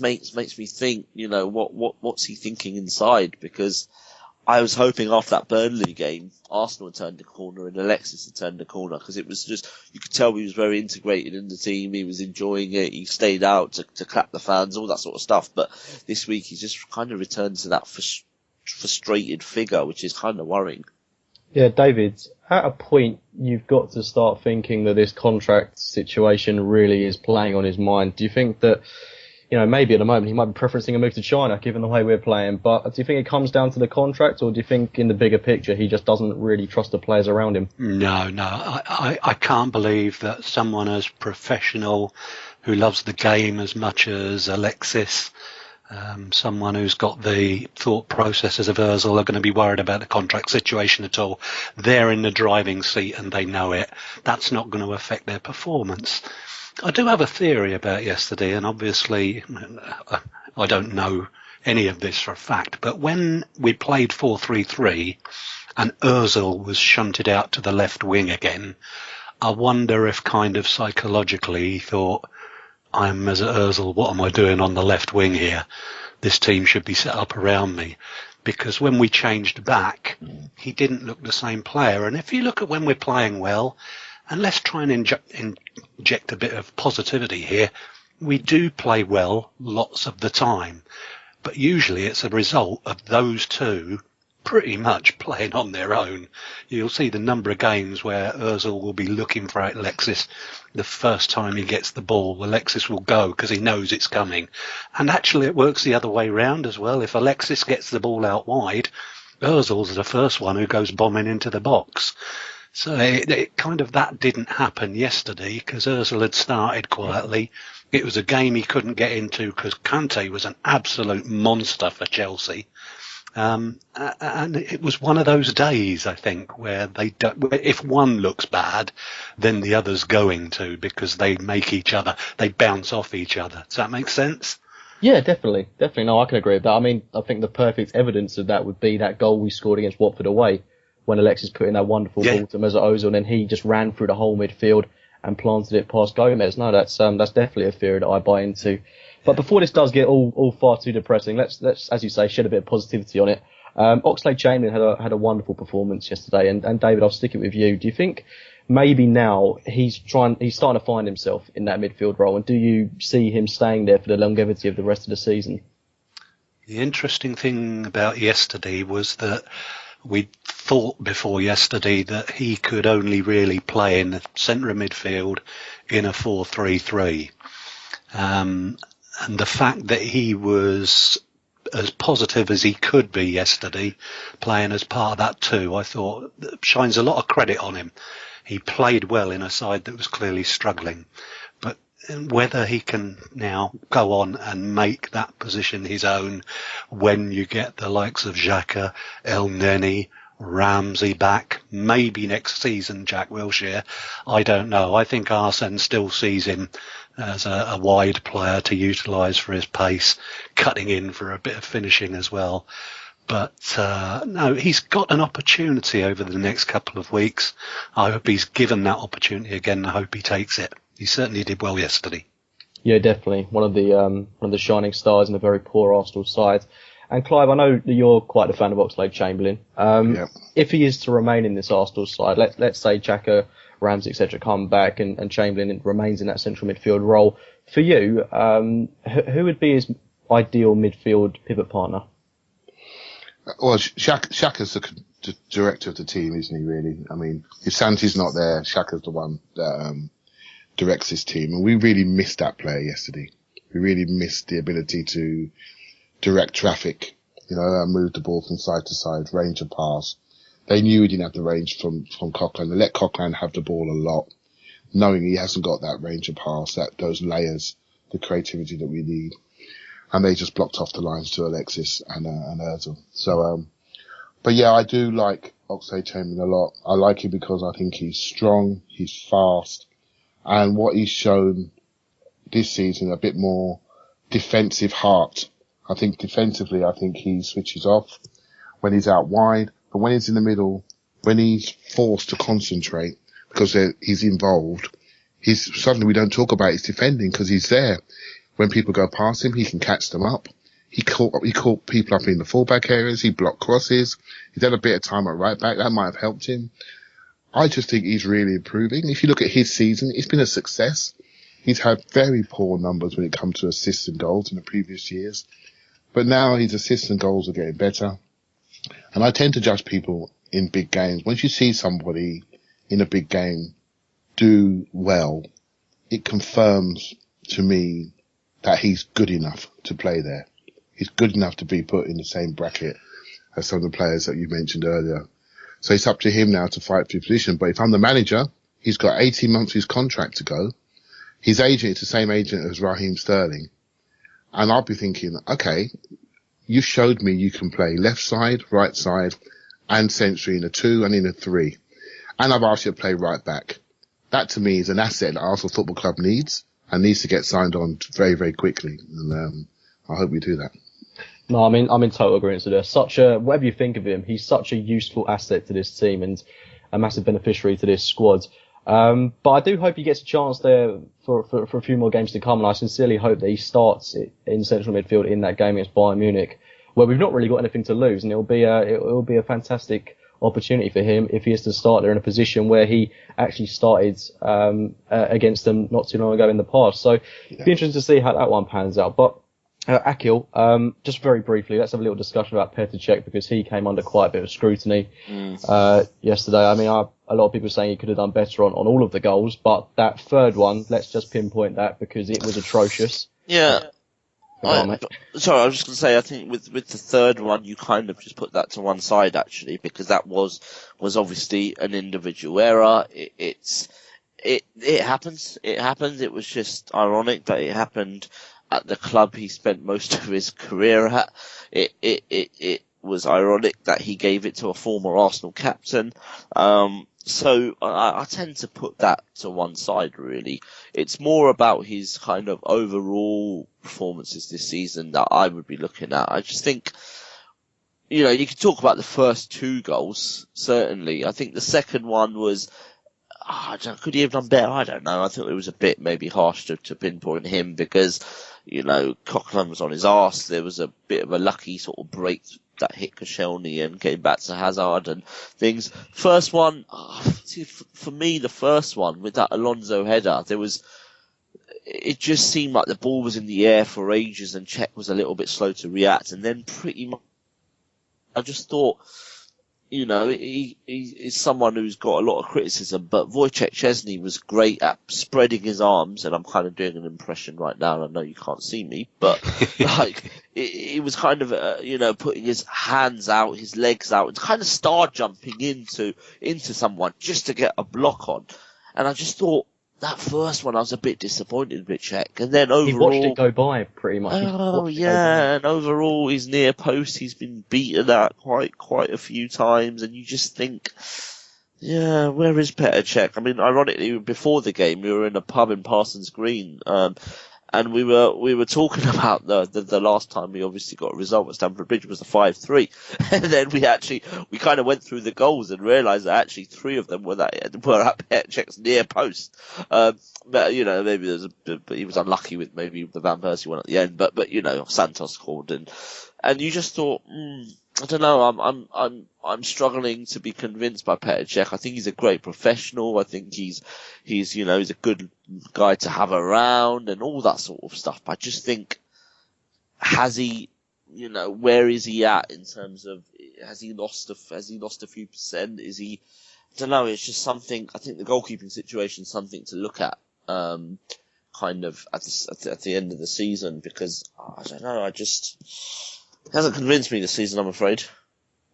makes me think, what's he thinking inside? Because I was hoping after that Burnley game, Arsenal had turned the corner and Alexis had turned the corner, because it was just, you could tell he was very integrated in the team, he was enjoying it, he stayed out to clap the fans, all that sort of stuff. But this week he's just kind of returned to that frustrated figure, which is kind of worrying. Yeah, David, at a point, you've got to start thinking that this contract situation really is playing on his mind. Do you think that, maybe at the moment he might be preferencing a move to China, given the way we're playing, but do you think it comes down to the contract, or do you think in the bigger picture he just doesn't really trust the players around him? No, I can't believe that someone as professional, who loves the game as much as Alexis, someone who's got the thought processes of Ozil, are going to be worried about the contract situation at all. They're in the driving seat and they know it. That's not going to affect their performance. I do have a theory about yesterday, and obviously I don't know any of this for a fact, but when we played 4-3-3, and Ozil was shunted out to the left wing again. I wonder if kind of psychologically he thought, I'm as Ozil, what am I doing on the left wing here? This team should be set up around me. Because when we changed back, he didn't look the same player. And if you look at when we're playing well, and let's try and inject a bit of positivity here, we do play well lots of the time. But usually it's a result of those two pretty much playing on their own. You'll see the number of games where Ozil will be looking for Alexis. The first time he gets the ball, Alexis will go because he knows it's coming. And actually it works the other way round as well. If Alexis gets the ball out wide, Ozil's the first one who goes bombing into the box. So it kind of that didn't happen yesterday because Ozil had started quietly. It was a game he couldn't get into because Conte was an absolute monster for Chelsea. And it was one of those days, I think, where if one looks bad, then the other's going to, because they bounce off each other. Does that make sense? Yeah, definitely. No, I can agree with that. I mean, I think the perfect evidence of that would be that goal we scored against Watford away, when Alexis put in that wonderful ball to Mesut Ozil, and then he just ran through the whole midfield and planted it past Gomez. No, that's definitely a theory that I buy into. But before this does get all far too depressing, let's as you say, shed a bit of positivity on it. Oxlade-Chamberlain had a wonderful performance yesterday, and David, I'll stick it with you. Do you think maybe now he's starting to find himself in that midfield role, and do you see him staying there for the longevity of the rest of the season? The interesting thing about yesterday was that we thought before yesterday that he could only really play in the centre of midfield in a 4-3-3. And the fact that he was as positive as he could be yesterday, playing as part of that too, I thought shines a lot of credit on him. He played well in a side that was clearly struggling. But whether he can now go on and make that position his own when you get the likes of Xhaka, El Neni, Ramsey back, maybe next season Jack Wilshere, I don't know. I think Arsene still sees him as a wide player to utilise for his pace, cutting in for a bit of finishing as well. But no, he's got an opportunity over the next couple of weeks. I hope he's given that opportunity again. I hope he takes it. He certainly did well yesterday. Yeah, definitely one of the shining stars in a very poor Arsenal side. And Clive, I know that you're quite a fan of Oxlade-Chamberlain. If he is to remain in this Arsenal side, let's say Xhaka, Ramsey, etc., come back and Chamberlain remains in that central midfield role. For you, who would be his ideal midfield pivot partner? Well, Xhaka's the director of the team, isn't he, really? I mean, if Santi's not there, Xhaka's the one that directs his team. And we really missed that player yesterday. We really missed the ability to direct traffic, move the ball from side to side, range of pass. They knew he didn't have the range from Coquelin. They let Coquelin have the ball a lot, knowing he hasn't got that range of pass, those layers, the creativity that we need. And they just blocked off the lines to Alexis and Ozil. So, but yeah, I do like Oxlade-Chamberlain a lot. I like him because I think he's strong, he's fast, and what he's shown this season, a bit more defensive heart. I think defensively, he switches off when he's out wide, but when he's in the middle, when he's forced to concentrate because he's involved, suddenly we don't talk about his defending because he's there. When people go past him, he can catch them up. He caught people up in the fullback areas. He blocked crosses. He's had a bit of time at right back. That might have helped him. I just think he's really improving. If you look at his season, it's been a success. He's had very poor numbers when it comes to assists and goals in the previous years. But now his assists and goals are getting better. And I tend to judge people in big games. Once you see somebody in a big game do well, it confirms to me that he's good enough to play there. He's good enough to be put in the same bracket as some of the players that you mentioned earlier. So it's up to him now to fight for his position. But if I'm the manager, he's got 18 months of his contract to go. His agent is the same agent as Raheem Sterling. And I'll be thinking, okay, you showed me you can play left side, right side, and century in a 2 and in a 3. And I've asked you to play right back. That to me is an asset that Arsenal Football Club needs and needs to get signed on very, very quickly. And I hope we do that. No, I'm in total agreement with this. Whatever you think of him, he's such a useful asset to this team and a massive beneficiary to this squad. But I do hope he gets a chance there for a few more games to come, and I sincerely hope that he starts in central midfield in that game against Bayern Munich, where we've not really got anything to lose, and it'll be a fantastic opportunity for him if he is to start there in a position where he actually started against them not too long ago in the past. So it'll be interesting to see how that one pans out. But Akhil, just very briefly, let's have a little discussion about Petr Cech, because he came under quite a bit of scrutiny yesterday. I mean, a lot of people saying he could have done better on all of the goals, but that third one, let's just pinpoint that because it was atrocious. Yeah. Sorry, I was just going to say, I think with the third one, you kind of just put that to one side, actually, because that was obviously an individual error. It happens. It happened. It was just ironic that it happened at the club he spent most of his career at. It was ironic that he gave it to a former Arsenal captain. So I tend to put that to one side, really. It's more about his kind of overall performances this season that I would be looking at. I just think, you can talk about the first two goals, certainly. I think the second one was, could he have done better? I don't know. I think it was a bit maybe harsh to pinpoint him because, Coquelin was on his arse. There was a bit of a lucky sort of break that hit Koscielny and came back to Hazard and things. First one, for me, the first one with that Alonso header, it just seemed like the ball was in the air for ages and Cech was a little bit slow to react. And then pretty much, I just thought, he is someone who's got a lot of criticism, but Wojciech Szczesny was great at spreading his arms, and I'm kind of doing an impression right now, and I know you can't see me, but he was kind of, putting his hands out, his legs out, and kind of star jumping into someone just to get a block on. And I just thought, that first one I was a bit disappointed with Cech, and then overall... He watched it go by, pretty much. And overall his near post, he's been beaten at quite a few times, and you just think, where is Petr Cech? I mean, ironically, before the game, we were in a pub in Parsons Green, and we were talking about the last time we obviously got a result at Stamford Bridge was the 5-3, and then we kind of went through the goals and realised that actually 3 of them were at Petr Cech's near post. But maybe but he was unlucky with maybe the Van Persie one at the end. But Santos scored and you just thought, I don't know. I'm struggling to be convinced by Petr Cech. I think he's a great professional. I think he's a good guy to have around and all that sort of stuff. But I just think, has he, where is he at in terms of, has he lost a few percent? Is he, I don't know. It's just something. I think the goalkeeping situation is something to look at, kind of at the end of the season, because I don't know. It hasn't convinced me this season, I'm afraid.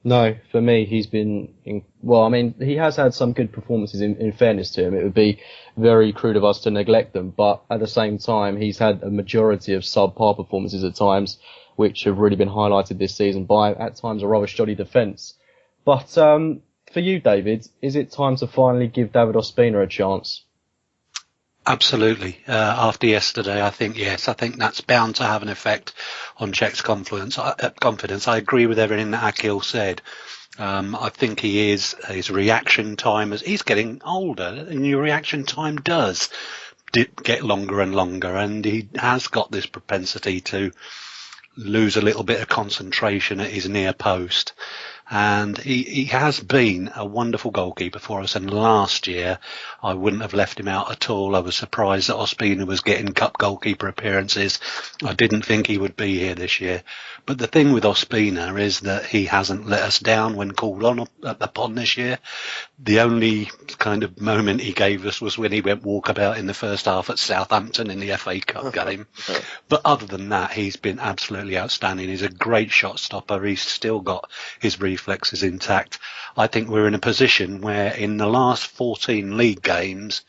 No, for me, he's been... he has had some good performances in fairness to him. It would be very crude of us to neglect them, but at the same time, he's had a majority of subpar performances at times, which have really been highlighted this season by, at times, a rather shoddy defence. But for you, David, is it time to finally give David Ospina a chance? Absolutely. After yesterday, I think yes. I think that's bound to have an effect on Cech's confidence. I agree with everything that Akhil said. I think his reaction time, as he's getting older, and your reaction time does get longer and longer, and he has got this propensity to lose a little bit of concentration at his near post. And he has been a wonderful goalkeeper for us. And last year, I wouldn't have left him out at all. I was surprised that Ospina was getting cup goalkeeper appearances. I didn't think he would be here this year. But the thing with Ospina is that he hasn't let us down when called on upon this year. The only kind of moment he gave us was when he went walkabout in the first half at Southampton in the FA Cup game. But other than that, he's been absolutely outstanding. He's a great shot stopper. He's still got his reflexes intact. I think we're in a position where in the last 14 league games,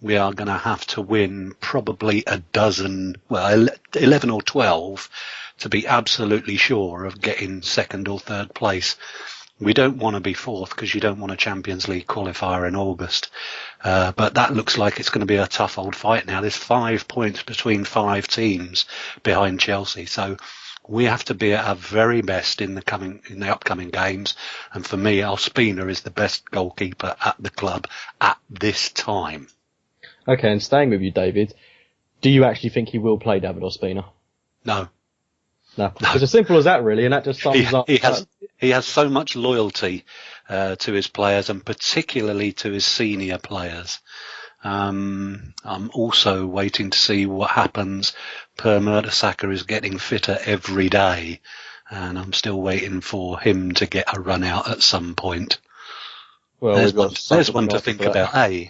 we are going to have to win probably 11 or 12 to be absolutely sure of getting second or third place. We don't want to be fourth because you don't want a Champions League qualifier in August. But that looks like it's going to be a tough old fight now. There's 5 points between 5 teams behind Chelsea. So We have to be at our very best in the upcoming games, and for me, Ospina is the best goalkeeper at the club at this time. Okay, and staying with you, David, do you actually think he will play David Ospina? No. It's as simple as that, really, and that just sums up. He has so much loyalty to his players, and particularly to his senior players. I'm also waiting to see what happens. Per Mertesacker is getting fitter every day, and I'm still waiting for him to get a run out at some point. Well, there's one to think about, eh?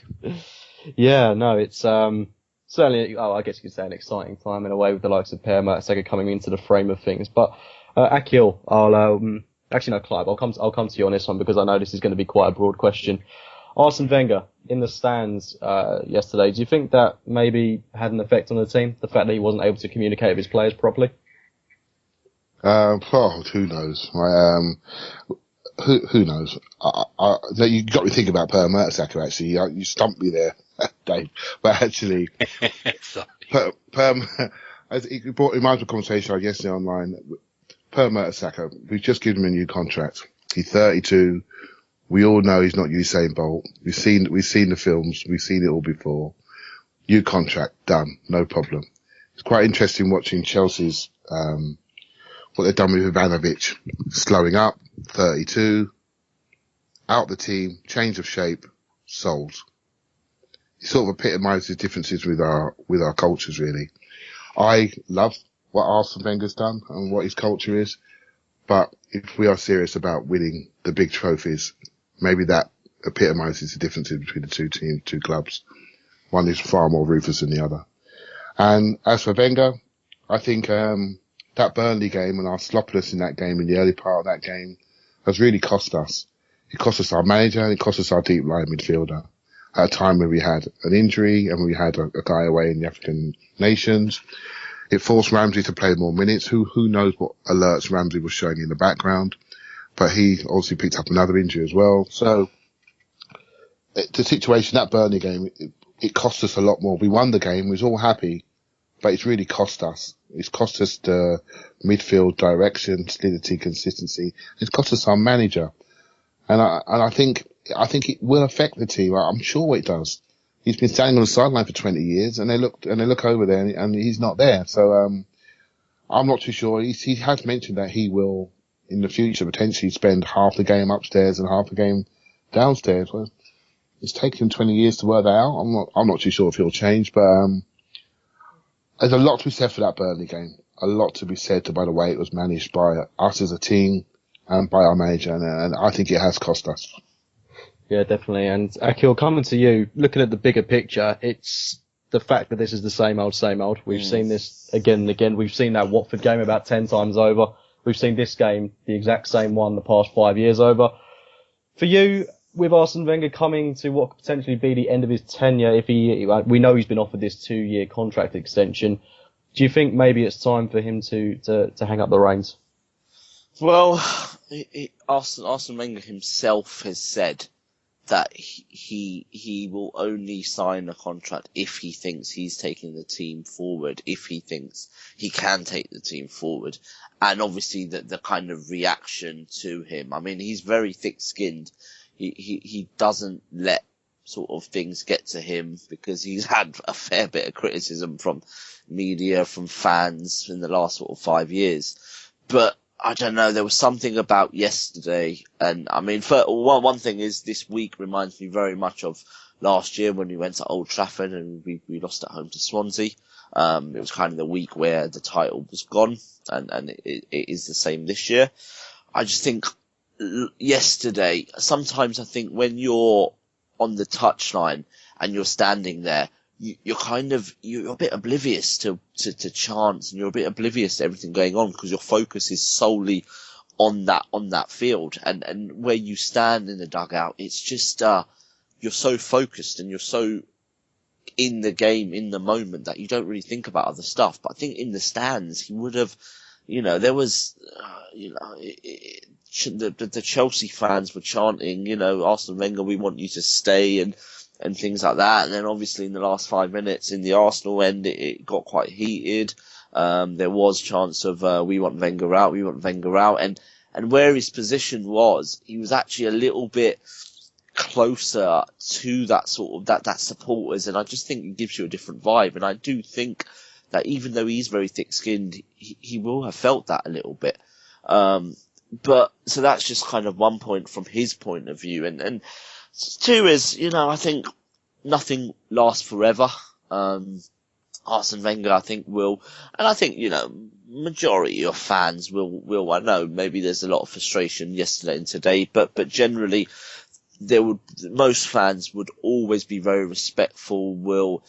Yeah, no, it's certainly, I guess you could say an exciting time in a way with the likes of Per Mertesacker coming into the frame of things. But Akhil, Clive, I'll come to you on this one because I know this is going to be quite a broad question. Arsene Wenger in the stands yesterday, do you think that maybe had an effect on the team? The fact that he wasn't able to communicate with his players properly? Who knows? Who knows? You got me thinking about Per Mertesacker, actually. You stumped me there, Dave. But actually, it reminds me of a conversation I had yesterday online. Per Mertesacker, we've just given him a new contract. He's 32. We all know he's not Usain Bolt. We've seen the films. We've seen it all before. New contract, done. No problem. It's quite interesting watching Chelsea's, what they've done with Ivanovic. Slowing up, 32, out the team, change of shape, sold. It sort of epitomises differences with our cultures, really. I love what Arsene Wenger's done and what his culture is, but if we are serious about winning the big trophies, maybe that epitomises the differences between the two clubs. One is far more ruthless than the other. And as for Wenger, I think that Burnley game and our sloppiness in that game, in the early part of that game, has really cost us. It cost us our manager and it cost us our deep line midfielder at a time where we had an injury and we had a guy away in the African nations. It forced Ramsey to play more minutes. Who knows what alerts Ramsey was showing in the background, but he obviously picked up another injury as well. So the situation, that Burnley game, it cost us a lot more. We won the game. We was all happy, but it's really cost us. It's cost us the midfield direction, solidity, consistency. It's cost us our manager. And I think it will affect the team. I'm sure it does. He's been standing on the sideline for 20 years and they look over there and he's not there. So, I'm not too sure. He has mentioned that he will in the future potentially spend half the game upstairs and half the game downstairs. Well, it's taken him 20 years to work that out. I'm not too sure if he'll change, but, there's a lot to be said for that Burnley game. A lot to be said by the way it was managed by us as a team and by our manager, and I think it has cost us. Yeah, definitely. And Akhil, coming to you, looking at the bigger picture, it's the fact that this is the same old, same old. We've seen this again and again. We've seen that Watford game about 10 times over. We've seen this game, the exact same one, the past 5 years over. For you, with Arsene Wenger coming to what could potentially be the end of his tenure, we know he's been offered this 2-year contract extension. Do you think maybe it's time for him to hang up the reins? Well, Arsene Wenger himself has said that he will only sign a contract if he thinks he's taking the team forward, if he thinks he can take the team forward. And obviously the kind of reaction to him, I mean, he's very thick-skinned. He doesn't let sort of things get to him because he's had a fair bit of criticism from media, from fans in the last sort of 5 years. But I don't know, there was something about yesterday, and I mean, one thing is this week reminds me very much of last year when we went to Old Trafford and we lost at home to Swansea. It was kind of the week where the title was gone, and it is the same this year. I just think yesterday, sometimes I think when you're on the touchline and you're standing there, you're a bit oblivious to chance, and you're a bit oblivious to everything going on because your focus is solely on that field. And where you stand in the dugout, it's just, you're so focused and you're so in the game, in the moment, that you don't really think about other stuff. But I think in the stands, he would have, there was, the Chelsea fans were chanting, Arsene Wenger, we want you to stay, and things like that. And then obviously in the last 5 minutes in the Arsenal end, it got quite heated. There was chance of we want Wenger out, and where his position was, he was actually a little bit closer to that sort of that supporters, and I just think it gives you a different vibe. And I do think that even though he's very thick-skinned, he will have felt that a little bit. But so that's just kind of one point from his point of view, and two is, I think nothing lasts forever. Arsene Wenger, I think, will, and I think, majority of fans will, I know maybe there's a lot of frustration yesterday and today, but generally most fans would always be very respectful, will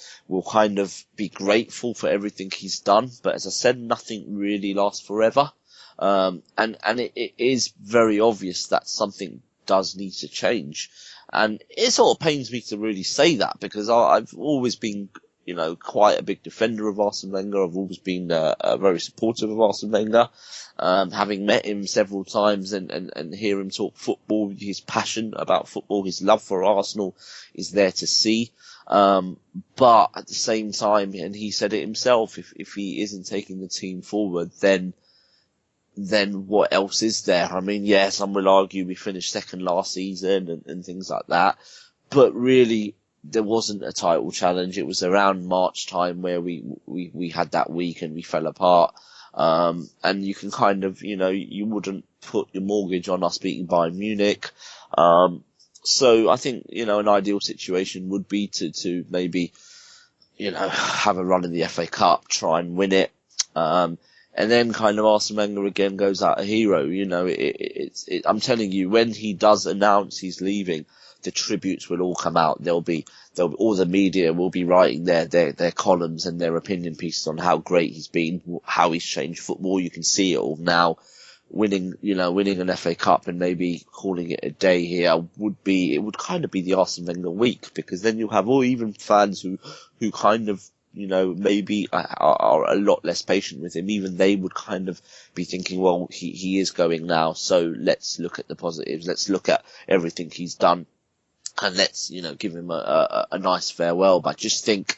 kind of be grateful for everything he's done. But as I said, nothing really lasts forever. And it is very obvious that something does need to change. And it sort of pains me to really say that, because I've always been, quite a big defender of Arsene Wenger. I've always been very supportive of Arsene Wenger. Having met him several times and hear him talk football, his passion about football, his love for Arsenal is there to see. But at the same time, and he said it himself, if he isn't taking the team forward, then what else is there? I mean, yeah, some will argue we finished second last season and things like that, but really there wasn't a title challenge. It was around March time where we had that week and we fell apart. And you can kind of, you wouldn't put your mortgage on us beating Bayern Munich. So I think, an ideal situation would be to maybe, have a run in the FA Cup, try and win it. And then kind of Arsene Wenger again goes out a hero. I'm telling you, when he does announce he's leaving, the tributes will all come out. There'll be all the media will be writing their columns and their opinion pieces on how great he's been, how he's changed football. You can see it all now. Winning an FA Cup and maybe calling it a day here would kind of be the Arsene Wenger week, because then you'll have even fans who kind of, maybe are a lot less patient with him. Even they would kind of be thinking, well, he is going now, so let's look at the positives. Let's look at everything he's done. And let's, give him a nice farewell. But I just think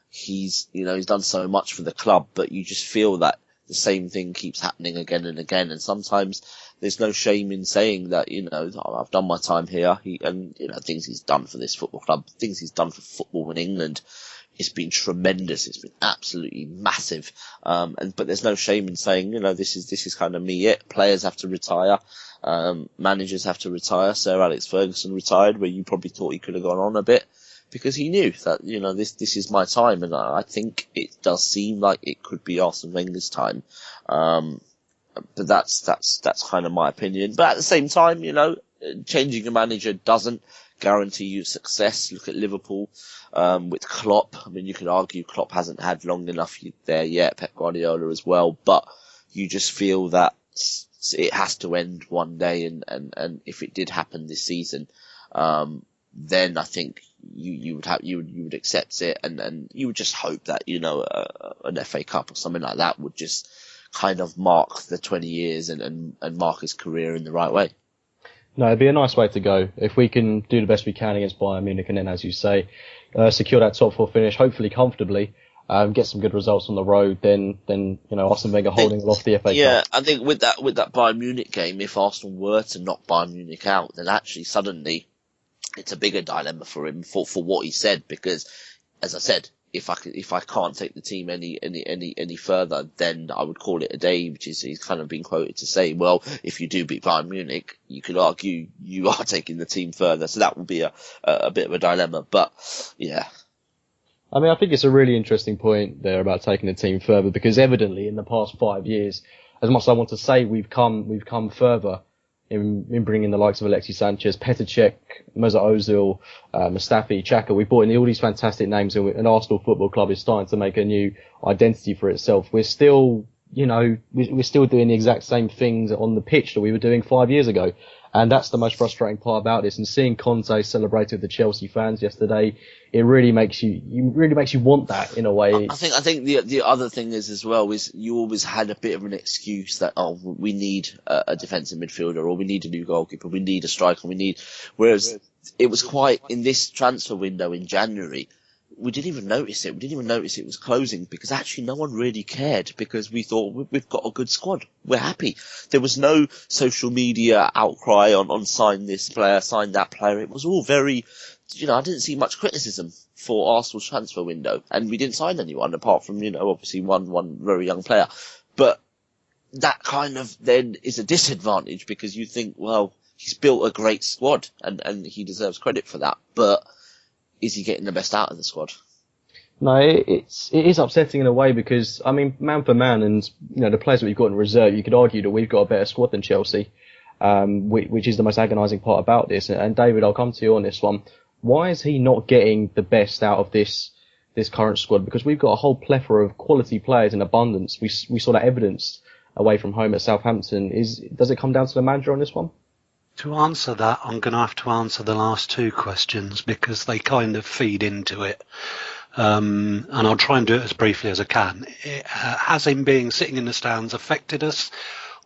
he's done so much for the club, but you just feel that the same thing keeps happening again and again. And sometimes there's no shame in saying that, I've done my time here. Things he's done for this football club, things he's done for football in England, it's been tremendous. It's been absolutely massive. But there's no shame in saying, this is kind of me. Players have to retire. Managers have to retire. Sir Alex Ferguson retired, where you probably thought he could have gone on a bit, because he knew that, this is my time. And I think it does seem like it could be Arsene Wenger's time. But that's kind of my opinion. But at the same time, changing a manager doesn't guarantee you success. Look at Liverpool, with Klopp. I mean, you could argue Klopp hasn't had long enough there yet, Pep Guardiola as well, but you just feel that it has to end one day, and if it did happen this season, then I think you would accept it, and you would just hope that an FA Cup or something like that would just kind of mark the 20 years and mark his career in the right way. No, it'd be a nice way to go if we can do the best we can against Bayern Munich, and then, as you say, secure that top four finish, hopefully comfortably. Get some good results on the road, then Arsene Wenger holding off the FA Cup. Yeah, I think with that Bayern Munich game, if Arsenal were to knock Bayern Munich out, then actually suddenly it's a bigger dilemma for him for what he said, because, as I said, if I can't take the team any further, then I would call it a day, which is he's kind of been quoted to say, well, if you do beat Bayern Munich, you could argue you are taking the team further, so that would be a bit of a dilemma. But yeah. I mean, I think it's a really interesting point there about taking the team further, because evidently in the past 5 years, as much as I want to say we've come further in bringing the likes of Alexis Sanchez, Petr Cech, Mesut Ozil, Mustafi, Xhaka. We brought in all these fantastic names, and Arsenal Football Club is starting to make a new identity for itself. We're still, we're still doing the exact same things on the pitch that we were doing 5 years ago. And that's the most frustrating part about this. And seeing Conte celebrate with the Chelsea fans yesterday, it really makes you want that in a way. I think the other thing is as well is you always had a bit of an excuse that, we need a defensive midfielder, or we need a new goalkeeper, we need a striker, whereas it was quite in this transfer window in January, we didn't even notice it. We didn't even notice it was closing because actually no one really cared because we thought we've got a good squad. We're happy. There was no social media outcry on sign this player, sign that player. It was all very, I didn't see much criticism for Arsenal's transfer window, and we didn't sign anyone apart from, obviously one very young player. But that kind of then is a disadvantage because you think, well, he's built a great squad and he deserves credit for that. But is he getting the best out of the squad? No, it is upsetting in a way because, I mean, man for man and, the players that we've got in reserve, you could argue that we've got a better squad than Chelsea, which is the most agonising part about this. And David, I'll come to you on this one. Why is he not getting the best out of this current squad? Because we've got a whole plethora of quality players in abundance. We saw that evidenced away from home at Southampton. Does it come down to the manager on this one? To answer that, I'm going to have to answer the last two questions because they kind of feed into it. And I'll try and do it as briefly as I can. Has him sitting in the stands affected us?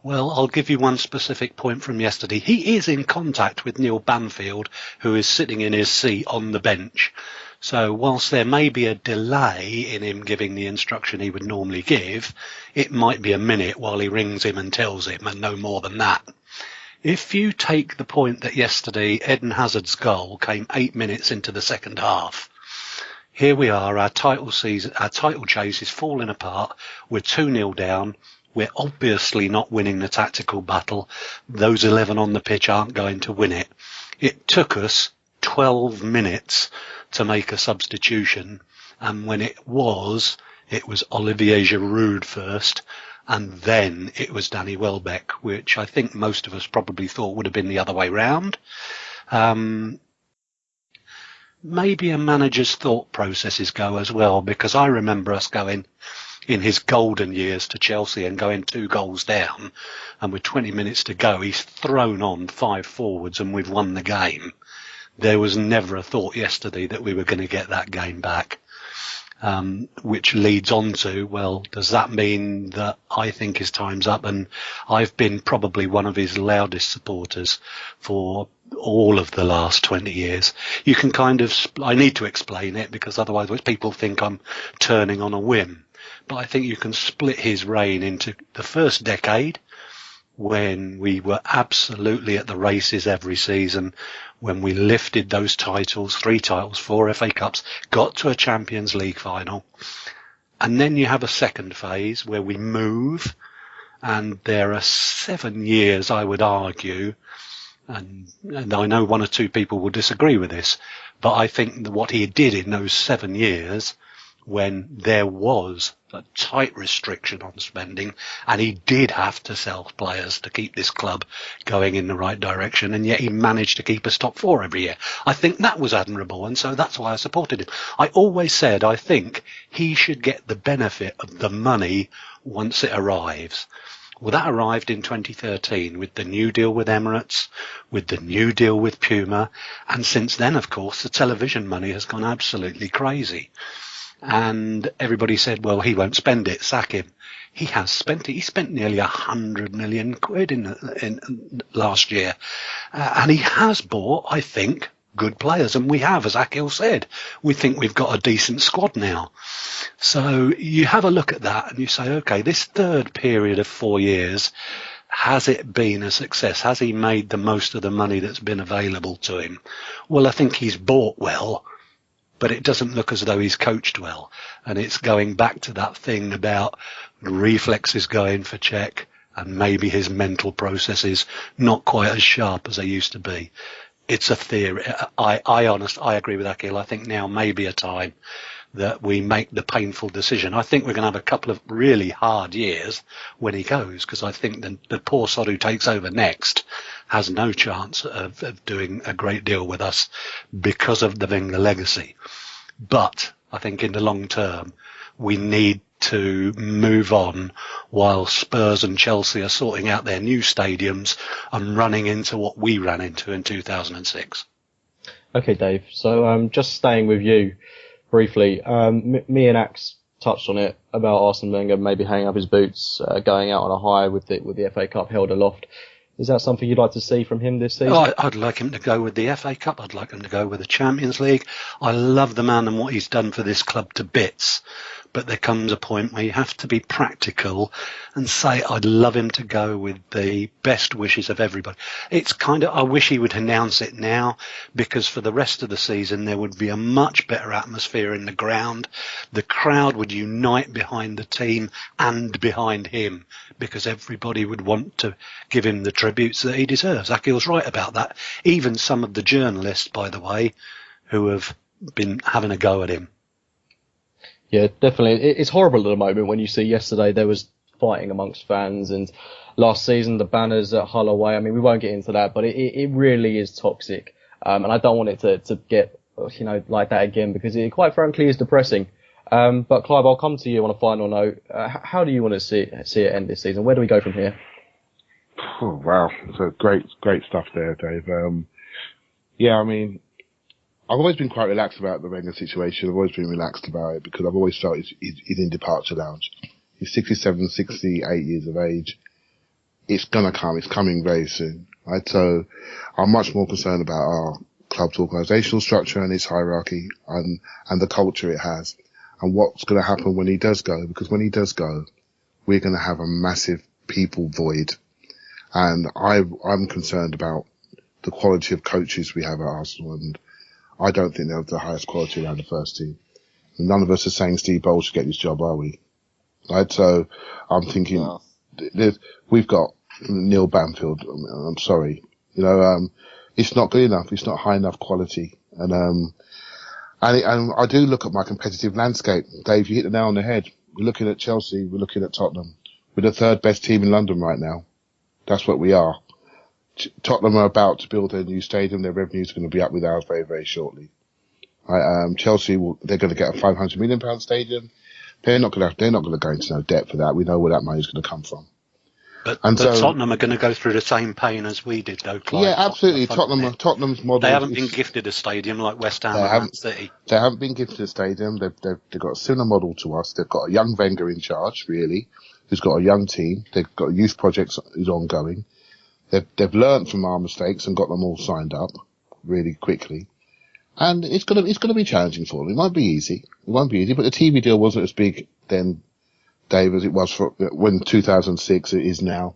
Well, I'll give you one specific point from yesterday. He is in contact with Neil Banfield, who is sitting in his seat on the bench. So whilst there may be a delay in him giving the instruction he would normally give, it might be a minute while he rings him and tells him, and no more than that. If you take the point that yesterday Eden Hazard's goal came 8 minutes into the second half, here we are, our title chase is falling apart, we're 2-0 down, we're obviously not winning the tactical battle, those 11 on the pitch aren't going to win it. It took us 12 minutes to make a substitution, and when it was Olivier Giroud first, and then it was Danny Welbeck, which I think most of us probably thought would have been the other way round. Maybe a manager's thought processes go as well, because I remember us going in his golden years to Chelsea and going 2 goals down, and with 20 minutes to go, he's thrown on 5 forwards and we've won the game. There was never a thought yesterday that we were going to get that game back. Which leads on to, well, does that mean that I think his time's up? And I've been probably one of his loudest supporters for all of the last 20 years. You can I need to explain it because otherwise people think I'm turning on a whim. But I think you can split his reign into the first decade, when we were absolutely at the races every season, when we lifted those titles, 3 titles, 4 FA Cups, got to a Champions League final. And then you have a second phase where we move, and there are 7 years, I would argue, and I know 1 or 2 people will disagree with this, but I think that what he did in those 7 years, when there was a tight restriction on spending and he did have to sell players to keep this club going in the right direction, and yet he managed to keep us top 4 every year. I think that was admirable, and so that's why I supported him. I always said I think he should get the benefit of the money once it arrives. Well, that arrived in 2013 with the new deal with Emirates, with the new deal with Puma, and since then, of course, the television money has gone absolutely crazy. And everybody said, well, he won't spend it, sack him. He has spent it. He spent nearly 100 million quid in last year. And he has bought, I think, good players. And we have, as Akhil said, we think we've got a decent squad now. So you have a look at that and you say, okay, this third period of 4 years, has it been a success? Has he made the most of the money that's been available to him? Well, I think he's bought well, but it doesn't look as though he's coached well. And it's going back to that thing about reflexes going for check and maybe his mental processes not quite as sharp as they used to be. It's a theory. I agree with Akhil. I think now may be a time that we make the painful decision. I think we're going to have a couple of really hard years when he goes, because I think the poor sod who takes over next has no chance of doing a great deal with us because of the Wenger legacy. But I think in the long term, we need to move on while Spurs and Chelsea are sorting out their new stadiums and running into what we ran into in 2006. Okay, Dave. So just staying with you briefly, me and Axe touched on it about Arsene Wenger maybe hanging up his boots, going out on a high with the FA Cup held aloft. Is that something you'd like to see from him this season? I'd like him to go with the FA Cup. I'd like him to go with the Champions League. I love the man and what he's done for this club to bits. But there comes a point where you have to be practical and say, I'd love him to go with the best wishes of everybody. It's kind of, I wish he would announce it now, because for the rest of the season, there would be a much better atmosphere in the ground. The crowd would unite behind the team and behind him, because everybody would want to give him the tributes that he deserves. Akhil's right about that. Even some of the journalists, by the way, who have been having a go at him. Yeah, definitely. It's horrible at the moment when you see yesterday there was fighting amongst fans, and last season the banners at Hull away. I mean, we won't get into that, but it really is toxic. And I don't want it to get, like that again, because it quite frankly is depressing. But Clive, I'll come to you on a final note. How do you want to see it end this season? Where do we go from here? Oh, wow. So great stuff there, Dave. Yeah, I mean, I've always been quite relaxed about the Wenger situation. I've always been relaxed about it because I've always felt he's in departure lounge. He's 67, 68 years of age. It's gonna come. It's coming very soon, right? So I'm much more concerned about our club's organisational structure and its hierarchy and the culture it has and what's going to happen when he does go. Because when he does go, we're going to have a massive people void. And I'm concerned about the quality of coaches we have at Arsenal, and I don't think they're the highest quality around the first team. And none of us are saying Steve Bold should get this job, are we? Right? So I'm thinking, we've got Neil Banfield. I'm sorry. It's not good enough. It's not high enough quality. And I do look at my competitive landscape. Dave, you hit the nail on the head. We're looking at Chelsea. We're looking at Tottenham. We're the third best team in London right now. That's what we are. Tottenham are about to build a new stadium. Their revenues are going to be up with ours very, very shortly. Chelsea they're going to get a £500 million stadium. They're not going to go into no debt for that. We know where that money is going to come from. But Tottenham are going to go through the same pain as we did, though, Clive. Yeah, absolutely. Tottenham's model. They haven't been gifted a stadium like West Ham and Man City. They haven't been gifted a stadium. They've got a similar model to us. They've got a young Wenger in charge, really, who's got a young team. They've got a youth project is ongoing. They've learned from our mistakes and got them all signed up really quickly. And it's gonna be challenging for them. It won't be easy. But the TV deal wasn't as big then, Dave, as it was when 2006 it is now.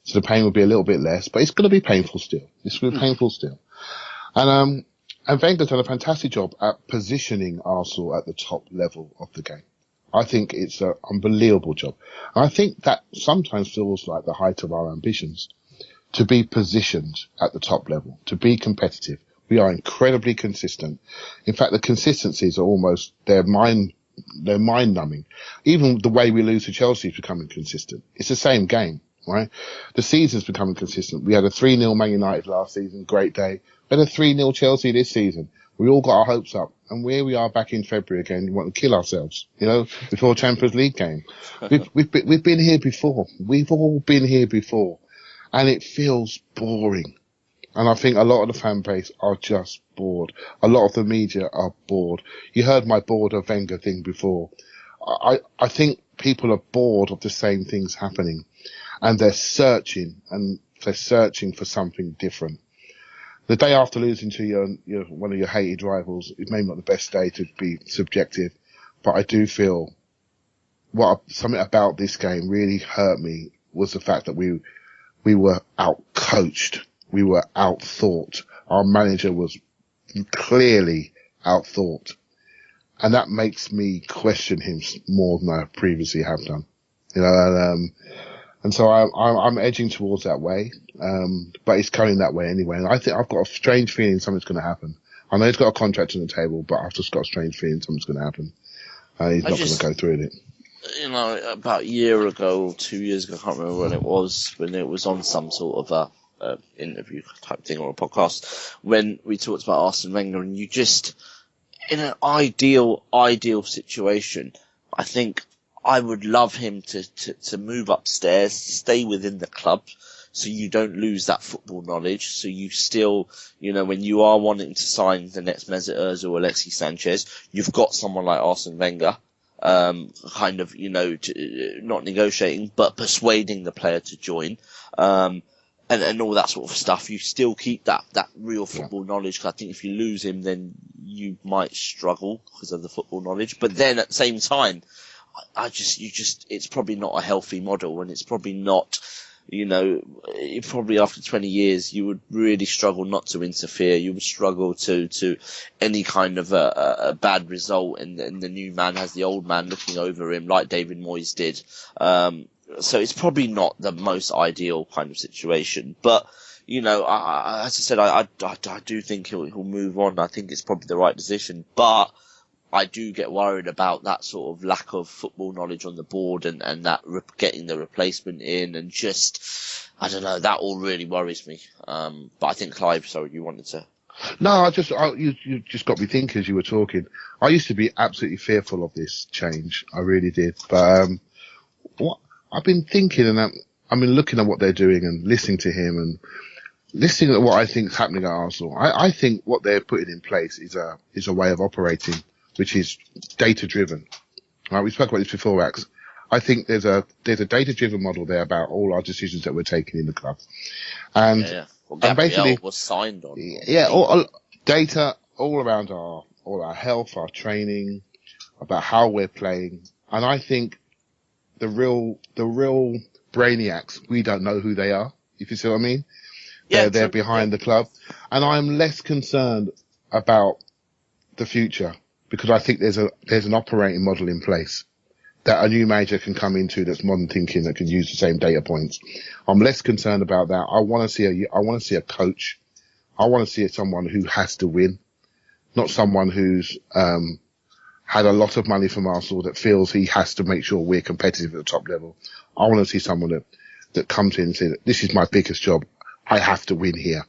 So the pain will be a little bit less, but it's gonna be painful still. It's gonna be painful still. And Wenger's done a fantastic job at positioning Arsenal at the top level of the game. I think it's an unbelievable job. And I think that sometimes feels like the height of our ambitions. To be positioned at the top level, to be competitive. We are incredibly consistent. In fact, the consistencies are almost, they're mind-numbing. Even the way we lose to Chelsea is becoming consistent. It's the same game, right? The season's becoming consistent. We had a 3-0 Man United last season, great day. We had a 3-0 Chelsea this season. We all got our hopes up. And where we are back in February again, we want to kill ourselves, before Champions League game. We've been here before. We've all been here before. And it feels boring. And I think a lot of the fan base are just bored. A lot of the media are bored. You heard my bored of Wenger thing before. I think people are bored of the same things happening. And they're searching for something different. The day after losing to one of your hated rivals, it may not be the best day to be subjective, but I do feel something about this game really hurt me was the fact that we were out-coached. We were out-thought. Our manager was clearly out-thought. And that makes me question him more than I previously have done. And so I'm edging towards that way. But it's coming that way anyway. And I think I've got a strange feeling something's going to happen. I know he's got a contract on the table, but I've just got a strange feeling something's going to happen. He's not going to go through it. About a year ago or 2 years ago, I can't remember when it was on some sort of a interview type thing or a podcast, when we talked about Arsene Wenger, and you just, in an ideal situation, I think I would love him to move upstairs, stay within the club, so you don't lose that football knowledge, so you still, when you are wanting to sign the next Mesut Ozil or Alexis Sanchez, you've got someone like Arsene Wenger, not negotiating, but persuading the player to join. and all that sort of stuff, you still keep that real football knowledge. Because I think if you lose him, then you might struggle because of the football knowledge. But then at the same time, it's probably not a healthy model, and it's probably not, probably after 20 years, you would really struggle not to interfere. You would struggle to any kind of a bad result, and the new man has the old man looking over him like David Moyes did. So it's probably not the most ideal kind of situation, but as I said, I do think he'll move on. I think it's probably the right decision, but I do get worried about that sort of lack of football knowledge on the board and that getting the replacement in, and just, I don't know, that all really worries me. But I think Clive, sorry, you wanted to. No, you just got me thinking as you were talking. I used to be absolutely fearful of this change. I really did. But, what I've been thinking, and I've been looking at what they're doing and listening to him and listening at what I think is happening at Arsenal. I think what they're putting in place is a way of operating which is data driven. Right, we spoke about this before, Ax. I think there's a data driven model there about all our decisions that we're taking in the club, and Well, and basically was signed on. all data all around all our health, our training, about how we're playing, and I think the real brainiacs, we don't know who they are. If you see what I mean? Yeah, they're behind the club, and I'm less concerned about the future, because I think there's an operating model in place that a new manager can come into that's modern thinking, that can use the same data points. I'm less concerned about that. I want to see a coach. I want to see someone who has to win, not someone who's had a lot of money from Arsenal that feels he has to make sure we're competitive at the top level. I want to see someone that comes in and says, this is my biggest job. I have to win here.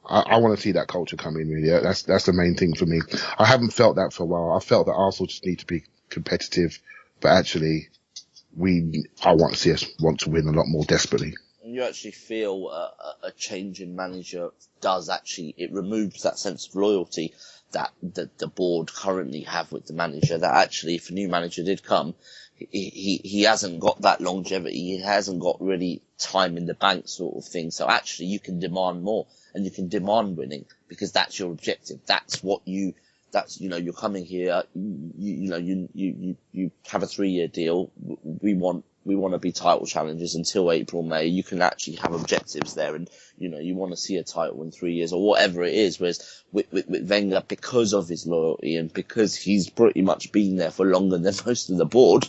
I want to see that culture come in, really. That's the main thing for me. I haven't felt that for a while. I felt that Arsenal just need to be competitive, but actually, I want to see us want to win a lot more desperately. You actually feel a change in manager it removes that sense of loyalty that the board currently have with the manager, that actually if a new manager did come, he hasn't got that longevity, he hasn't got really time in the bank sort of thing. So actually you can demand more, and you can demand winning, because that's your objective. You're coming here, you have a 3-year deal. We want to be title challengers until April, May. You can actually have objectives there, and you want to see a title in 3 years or whatever it is. Whereas with Wenger, because of his loyalty and because he's pretty much been there for longer than most of the board,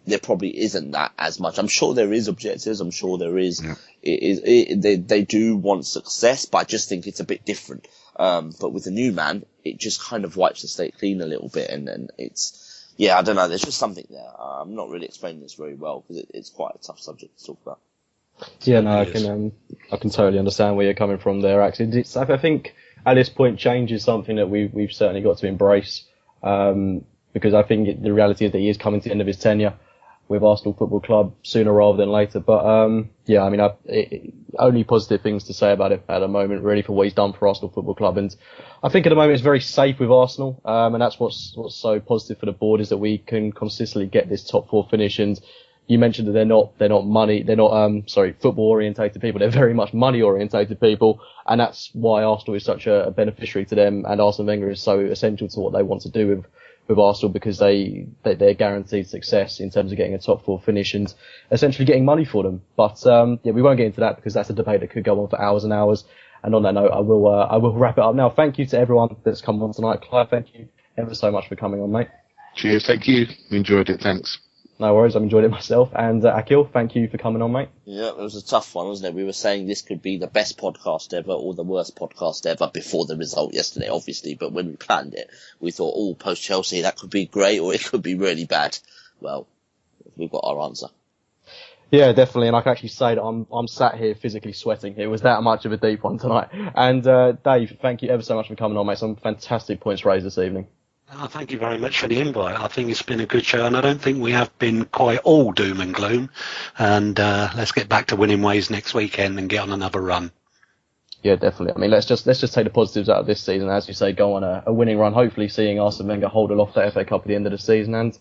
there probably isn't that as much. I'm sure there is objectives. I'm sure there is. Yeah. They do want success, but I just think it's a bit different. But with a new man, it just kind of wipes the slate clean a little bit, and it's, I don't know. There's just something there. I'm not really explaining this very well because it's quite a tough subject to talk about. Yeah, no, I can totally understand where you're coming from there. Actually, I think at this point, change is something that we've certainly got to embrace, because I think the reality is that he is coming to the end of his tenure with Arsenal Football Club sooner rather than later. But only positive things to say about it at the moment, really, for what he's done for Arsenal Football Club. And I think at the moment it's very safe with Arsenal, and that's what's so positive for the board, is that we can consistently get this top 4 finish. And you mentioned that they're not football orientated people. They're very much money orientated people, and that's why Arsenal is such a beneficiary to them, and Arsene Wenger is so essential to what they want to do with Arsenal, because they're guaranteed success in terms of getting a top 4 finish and essentially getting money for them. But we won't get into that, because that's a debate that could go on for hours and hours. And on that note, I will wrap it up now. Thank you to everyone that's come on tonight. Clive, thank you ever so much for coming on, mate. Cheers, thank you. Enjoyed it, thanks. No worries, I've enjoyed it myself. And Akhil, thank you for coming on, mate. Yeah, it was a tough one, wasn't it? We were saying this could be the best podcast ever or the worst podcast ever before the result yesterday, obviously. But when we planned it, we thought, post-Chelsea, that could be great or it could be really bad. Well, we've got our answer. Yeah, definitely. And I can actually say that I'm sat here physically sweating. It was that much of a deep one tonight. And Dave, thank you ever so much for coming on, mate. Some fantastic points raised this evening. Thank you very much for the invite. I think it's been a good show, and I don't think we have been quite all doom and gloom. And let's get back to winning ways next weekend and get on another run. Yeah, definitely. I mean, let's just take the positives out of this season. As you say, go on a winning run, hopefully seeing Arsene Wenger hold aloft the FA Cup at the end of the season. And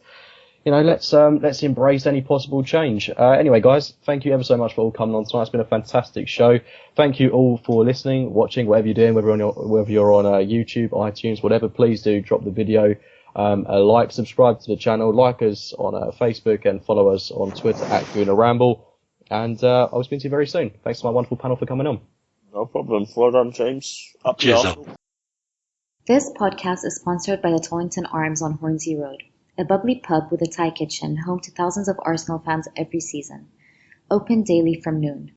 let's embrace any possible change. Anyway, guys, thank you ever so much for all coming on tonight. It's been a fantastic show. Thank you all for listening, watching, whatever you're doing, whether you're on YouTube, iTunes, whatever. Please do drop the video a like, subscribe to the channel, like us on Facebook, and follow us on Twitter at Ramble. And I will speak to you very soon. Thanks to my wonderful panel for coming on. No problem. Well done, James. Up Cheers. the Arsenal. This podcast is sponsored by the Tollington Arms on Hornsey Road, a bubbly pub with a Thai kitchen home to thousands of Arsenal fans every season. Open daily from noon.